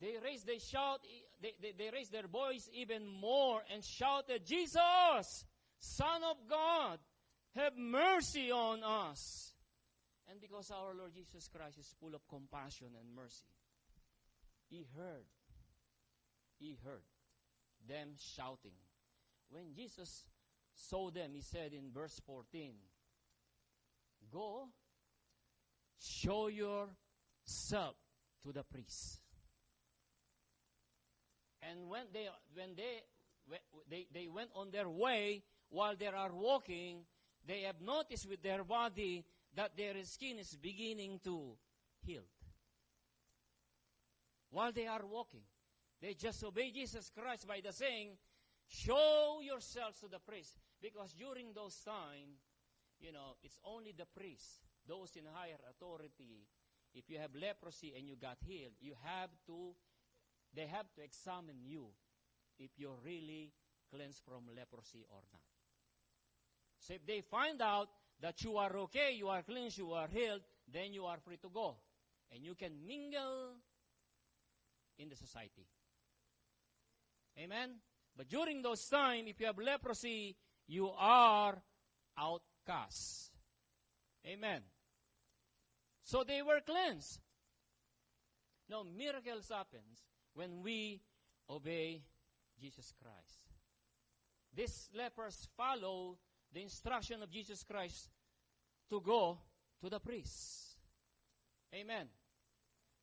They raised their voice even more and shouted, Jesus, Son of God, have mercy on us. And because our Lord Jesus Christ is full of compassion and mercy, He heard them shouting. When Jesus saw them, He said in verse 14, go, show yourself to the priest. And when they went on their way, while they are walking, they have noticed with their body that their skin is beginning to heal. While they are walking, they just obey Jesus Christ by the saying, show yourselves to the priest. Because during those time, it's only the priest, those in higher authority. If you have leprosy and you got healed, they have to examine you if you're really cleansed from leprosy or not. So if they find out that you are okay, you are cleansed, you are healed, then you are free to go. And you can mingle in the society. Amen? But during those time, if you have leprosy, you are outcast. Amen. So they were cleansed. Now, miracles happens when we obey Jesus Christ. These lepers follow the instruction of Jesus Christ to go to the priest. Amen.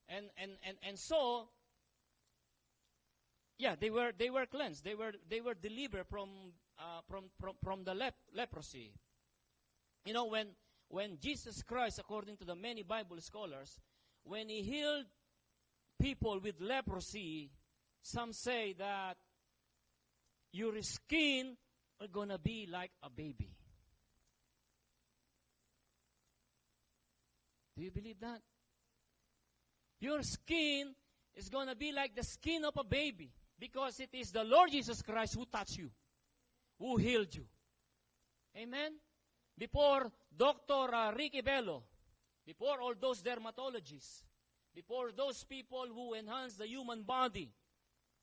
And so, yeah, they were cleansed. They were delivered from the leprosy. When Jesus Christ, according to the many Bible scholars, when He healed people with leprosy, some say that your skin are gonna be like a baby. Do you believe that? Your skin is gonna be like the skin of a baby, because it is the Lord Jesus Christ who touched you, who healed you. Amen? Before Dr. Ricky Bello, before all those dermatologists, before those people who enhance the human body,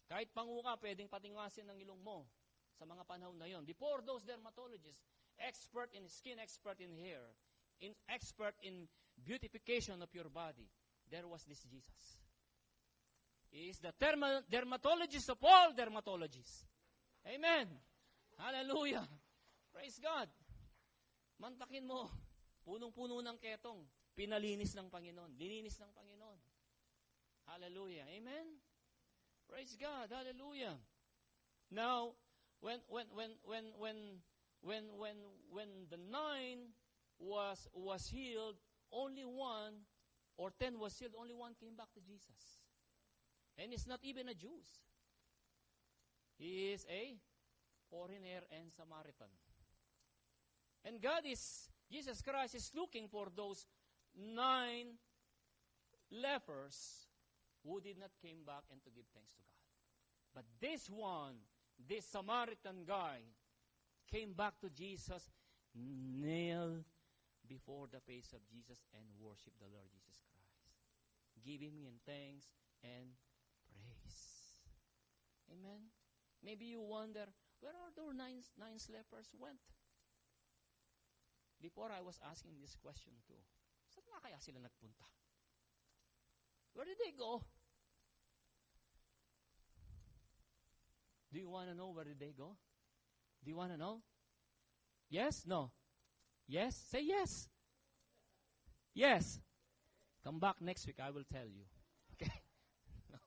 kahit pangu ka, pwedeng patingasin ng ilong mo sa mga panahon na yon. Before those dermatologists, expert in skin, expert in hair, expert in beautification of your body, there was this Jesus. He is the dermatologist of all dermatologists. Amen. Hallelujah. Praise God. Mantakin mo, punong-puno ng ketong, pinalinis ng Panginoon, lininis ng Panginoon. Hallelujah. Amen. Praise God. Hallelujah. Now, when the 9 was healed, only 1 or 10 was healed, only 1 came back to Jesus. And he's not even a Jew. He is a foreigner and Samaritan. And Jesus Christ is looking for those 9 lepers who did not came back and to give thanks to God. But this Samaritan guy, came back to Jesus, knelt before the face of Jesus and worshiped the Lord Jesus Christ, giving Him thanks and praise. Amen? Maybe you wonder, where are those nine lepers went? Before I was asking this question too, saan nga kaya sila nagpunta? Where did they go? Do you want to know where did they go? Do you want to know? Yes? No? Yes? Say yes. Yes. Come back next week, I will tell you. Okay? No.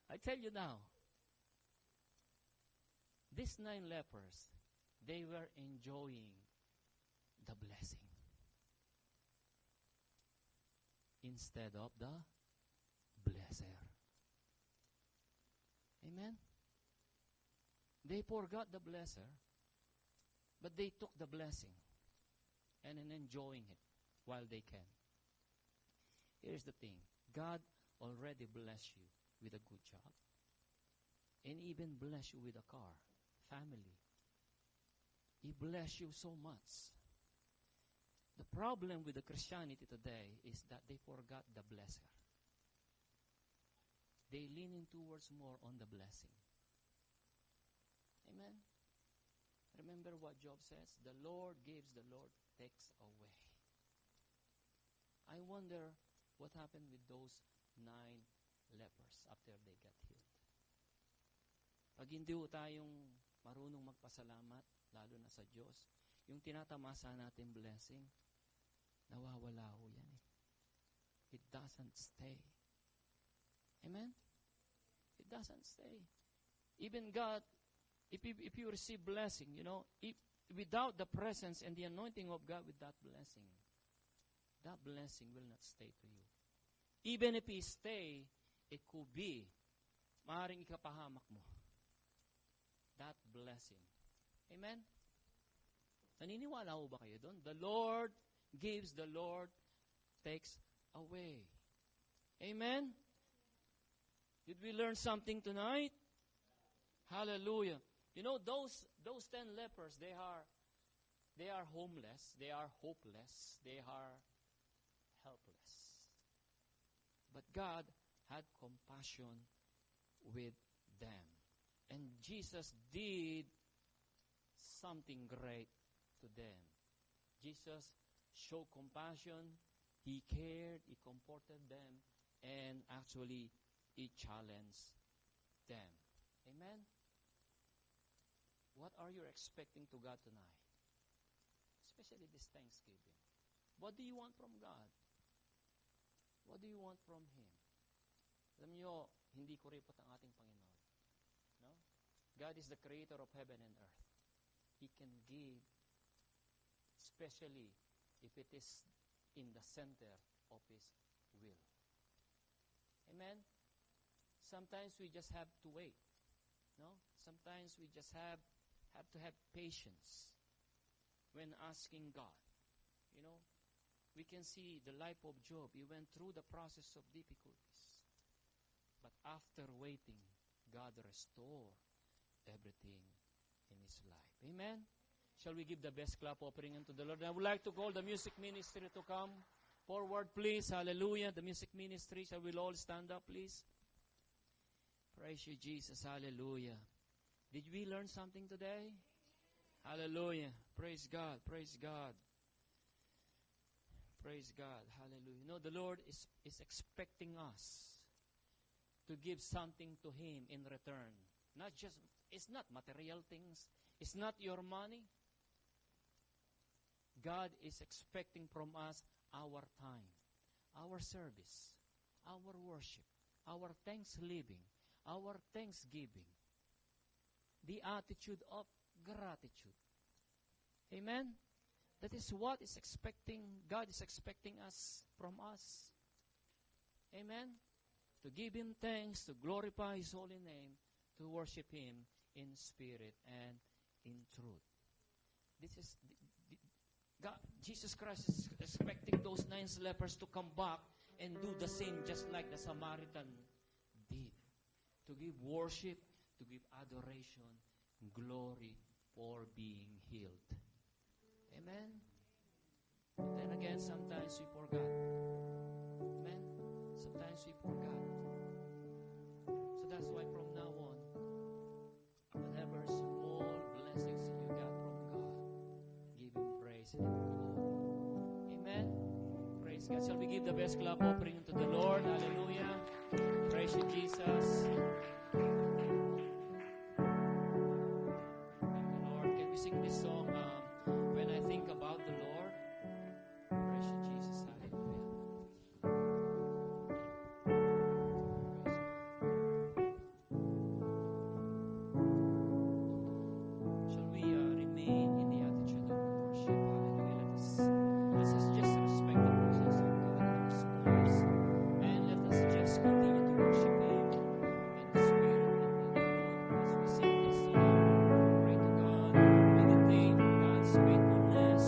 I tell you now. These 9 lepers, they were enjoying the blessing instead of the blesser. Amen? They forgot the blesser, but they took the blessing and in enjoying it while they can. Here's the thing. God already blessed you with a good job and even blessed you with a car, family. He blessed you so much. The problem with the Christianity today is that they forgot the blesser. They leaning towards more on the blessing. Amen? Remember what Job says? The Lord gives, the Lord takes away. I wonder what happened with those 9 lepers after they got healed. Pag hindi ho tayong marunong magpasalamat, lalo na sa Diyos, yung tinatamasa natin blessing, nawawala ho yan eh. It doesn't stay. Amen? It doesn't stay. Even God, if you receive blessing, without the presence and the anointing of God with that blessing will not stay to you. Even if He stay, it could be, maaaring ikapahamak mo that blessing. Amen? Naniniwala ho ba kayo doon? The Lord gives, the Lord takes away. Amen? Did we learn something tonight? Hallelujah. You know, those 10 lepers, they are homeless, they are hopeless, they are helpless. But God had compassion with them. And Jesus did something great to them. Jesus showed compassion, He cared, He comforted them, and actually, He challenged them. Amen? What are you expecting to God tonight? Especially this Thanksgiving. What do you want from God? What do you want from Him? Alam niyo, hindi kuripot ang ating Panginoon. No? God is the creator of heaven and earth. He can give, especially if it is in the center of His will. Amen? Sometimes we just have to wait. No? Sometimes we just have to have patience when asking God. You know, we can see the life of Job. He went through the process of difficulties. But after waiting, God restored everything in his life. Amen? Shall we give the best clap offering unto the Lord? I would like to call the music ministry to come forward, please. Hallelujah. The music ministry, shall we all stand up, please? Praise you, Jesus. Hallelujah. Did we learn something today? Hallelujah. Praise God. Praise God. Praise God. Hallelujah. You know, the Lord is expecting us to give something to Him in return. Not just, it's not material things. It's not your money. God is expecting from us our time, our service, our worship, our thanksgiving, our thanksgiving, the attitude of gratitude. Amen? That is what is God is expecting us from us. Amen? To give Him thanks, to glorify His holy name, to worship Him in spirit and in truth. This is God, Jesus Christ is expecting those 9 lepers to come back and do the same just like the Samaritan did. To give worship, to give adoration, glory for being healed. Amen? But then again, sometimes we forgot. Amen? Sometimes we forgot. So that's why from now on, whatever small blessings you got from God, give Him praise and glory. Amen? Praise God. Shall we give the best clap offering unto the Lord? Hallelujah. Praise you, Jesus. Thank you, Lord. Can we sing this song, When I Think About the Lord? Praise you, Jesus. Hallelujah. Shall we remain in the attitude of worship? Hallelujah. Let us just respect the presence of God in our spirits, and let us just continue to worship Him in the spirit and in truth as we sing this song. Pray to God, meditate on God's faithfulness,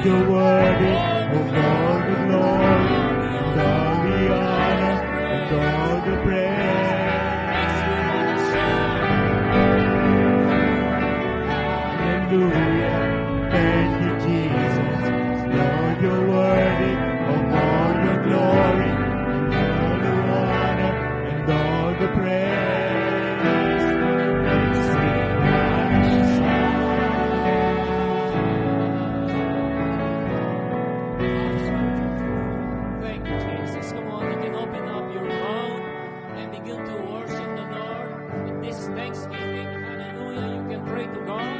you're worthy of all the glory, and all the honor, and all the praise. Hallelujah. Thank you, Jesus. Lord, you're worthy of all the glory, and all the honor, and all the praise. Makes me wanna Thank you, Jesus. Come on, you can open up your mouth and begin to worship the Lord with this thanksgiving. Hallelujah. You can pray to God.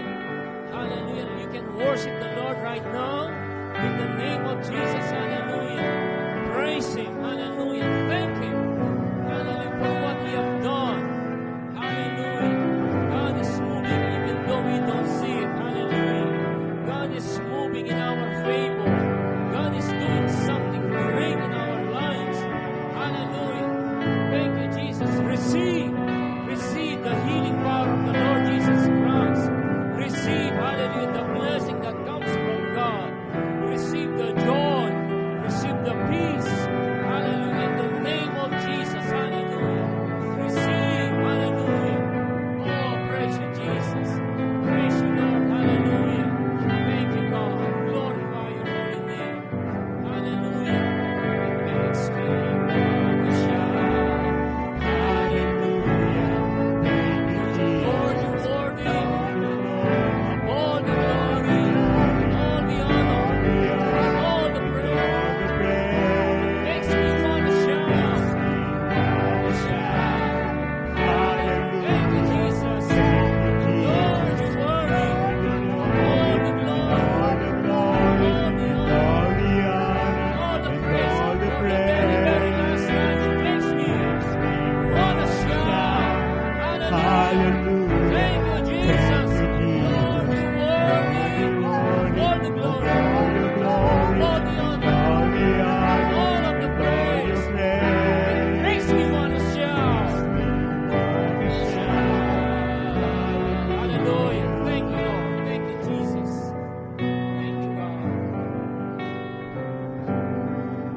Hallelujah. You can worship the Lord right now in the name of Jesus. Hallelujah. Praise Him. Hallelujah. Thank Him. Hallelujah for what He has done. Hallelujah. God is moving even though we don't see it. Hallelujah. God is moving in our favor. God is doing something great in our lives. Hallelujah. Thank you, Jesus. Receive the healing power of the Lord Jesus Christ. Receive, hallelujah, the blessing that comes from God. Receive the joy. Receive the peace. Hallelujah. In the name of Jesus. Hallelujah. Receive, hallelujah. Oh, praise you, Jesus. Praise you, Lord. Hallelujah. Thank you, God. Glorify your holy name. Hallelujah. It makes me wanna shout. Hallelujah. Thank you, Jesus. Lord, you're worthy. All the glory, All the glory, all the honor, all the honor, all the praise. all the praise. Makes me wanna shout. Shout. Hallelujah. Thank you, Jesus. Thank you, Lord, Jesus. you're worthy. All the glory, All the glory, all the honor, all the and praise. all the From the very, very praise. last night, it makes me wanna shout. Hallelujah. Hallelujah. Thank you, Jesus. Lord, you're worthy. All the glory, All the glory, all the honor, all the honor, all of the all praise. the praise. Makes me wanna shout. Hallelujah. Thank you, Lord. Thank you, Jesus. Thank you, God.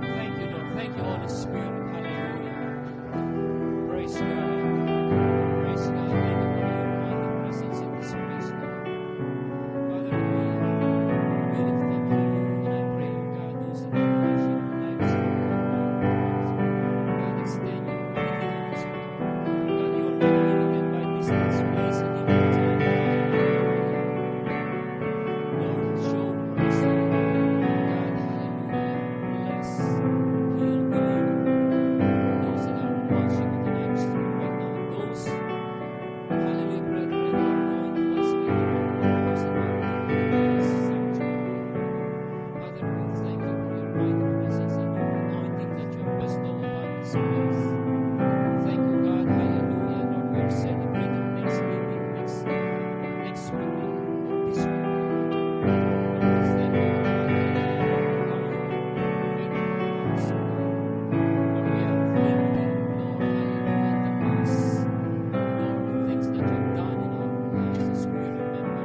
Thank you, Lord. Thank you, Holy Spirit. Hallelujah. Praise God. Praise God. Thank you for your mighty presence in this place, Lord. Father, we lift up you, and I pray, oh God, those that are watching live stream, God, extend your mighty hands, Lord. God, you are not limited by distance, place, and even time, Lord, show mercy. God, hallelujah. Bless, heal, deliver. Those that are watching on the live stream right now, those, hallelujah, brethren, who are going to watch later on, those that are in this sanctuary. Father, we thank you for your mighty presence and your anointing that you have bestowed upon this place. Thank you, God. Hallelujah. Lord, we are celebrating Thanksgiving next week or this week. Lord, we thank you, God. Hallelujah, for how you have prepared us, God. Lord, we have thanked you, Lord, hallelujah, in the past. Lord, things that you have done in our lives as we remember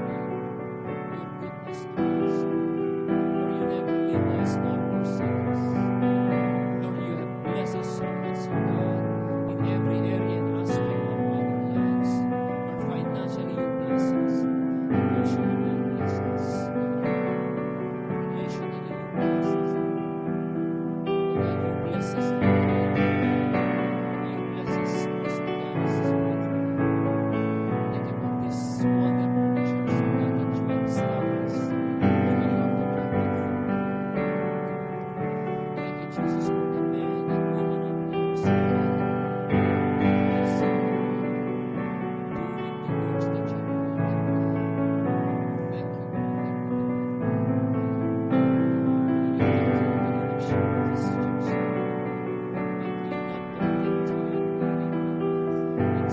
your goodness to us. Lord, you never leave us nor forsake us. Lord, you have blessed us so much, oh God, in every area and aspect of our lives. Lord, financially you bless us. Emotionally you bless us. Relationally you bless us. Oh God, you bless us in faith. You bless us most of God as spiritually. Thank you for this wonderful church, oh God, that you have established in the heart of your people. Thank you, Jesus, for the men and women of yours, oh God. Bless them, doing the works that you have called them, God. Thank you, Lord. We lift up the leadership of this church. May we not all get tired waiting, but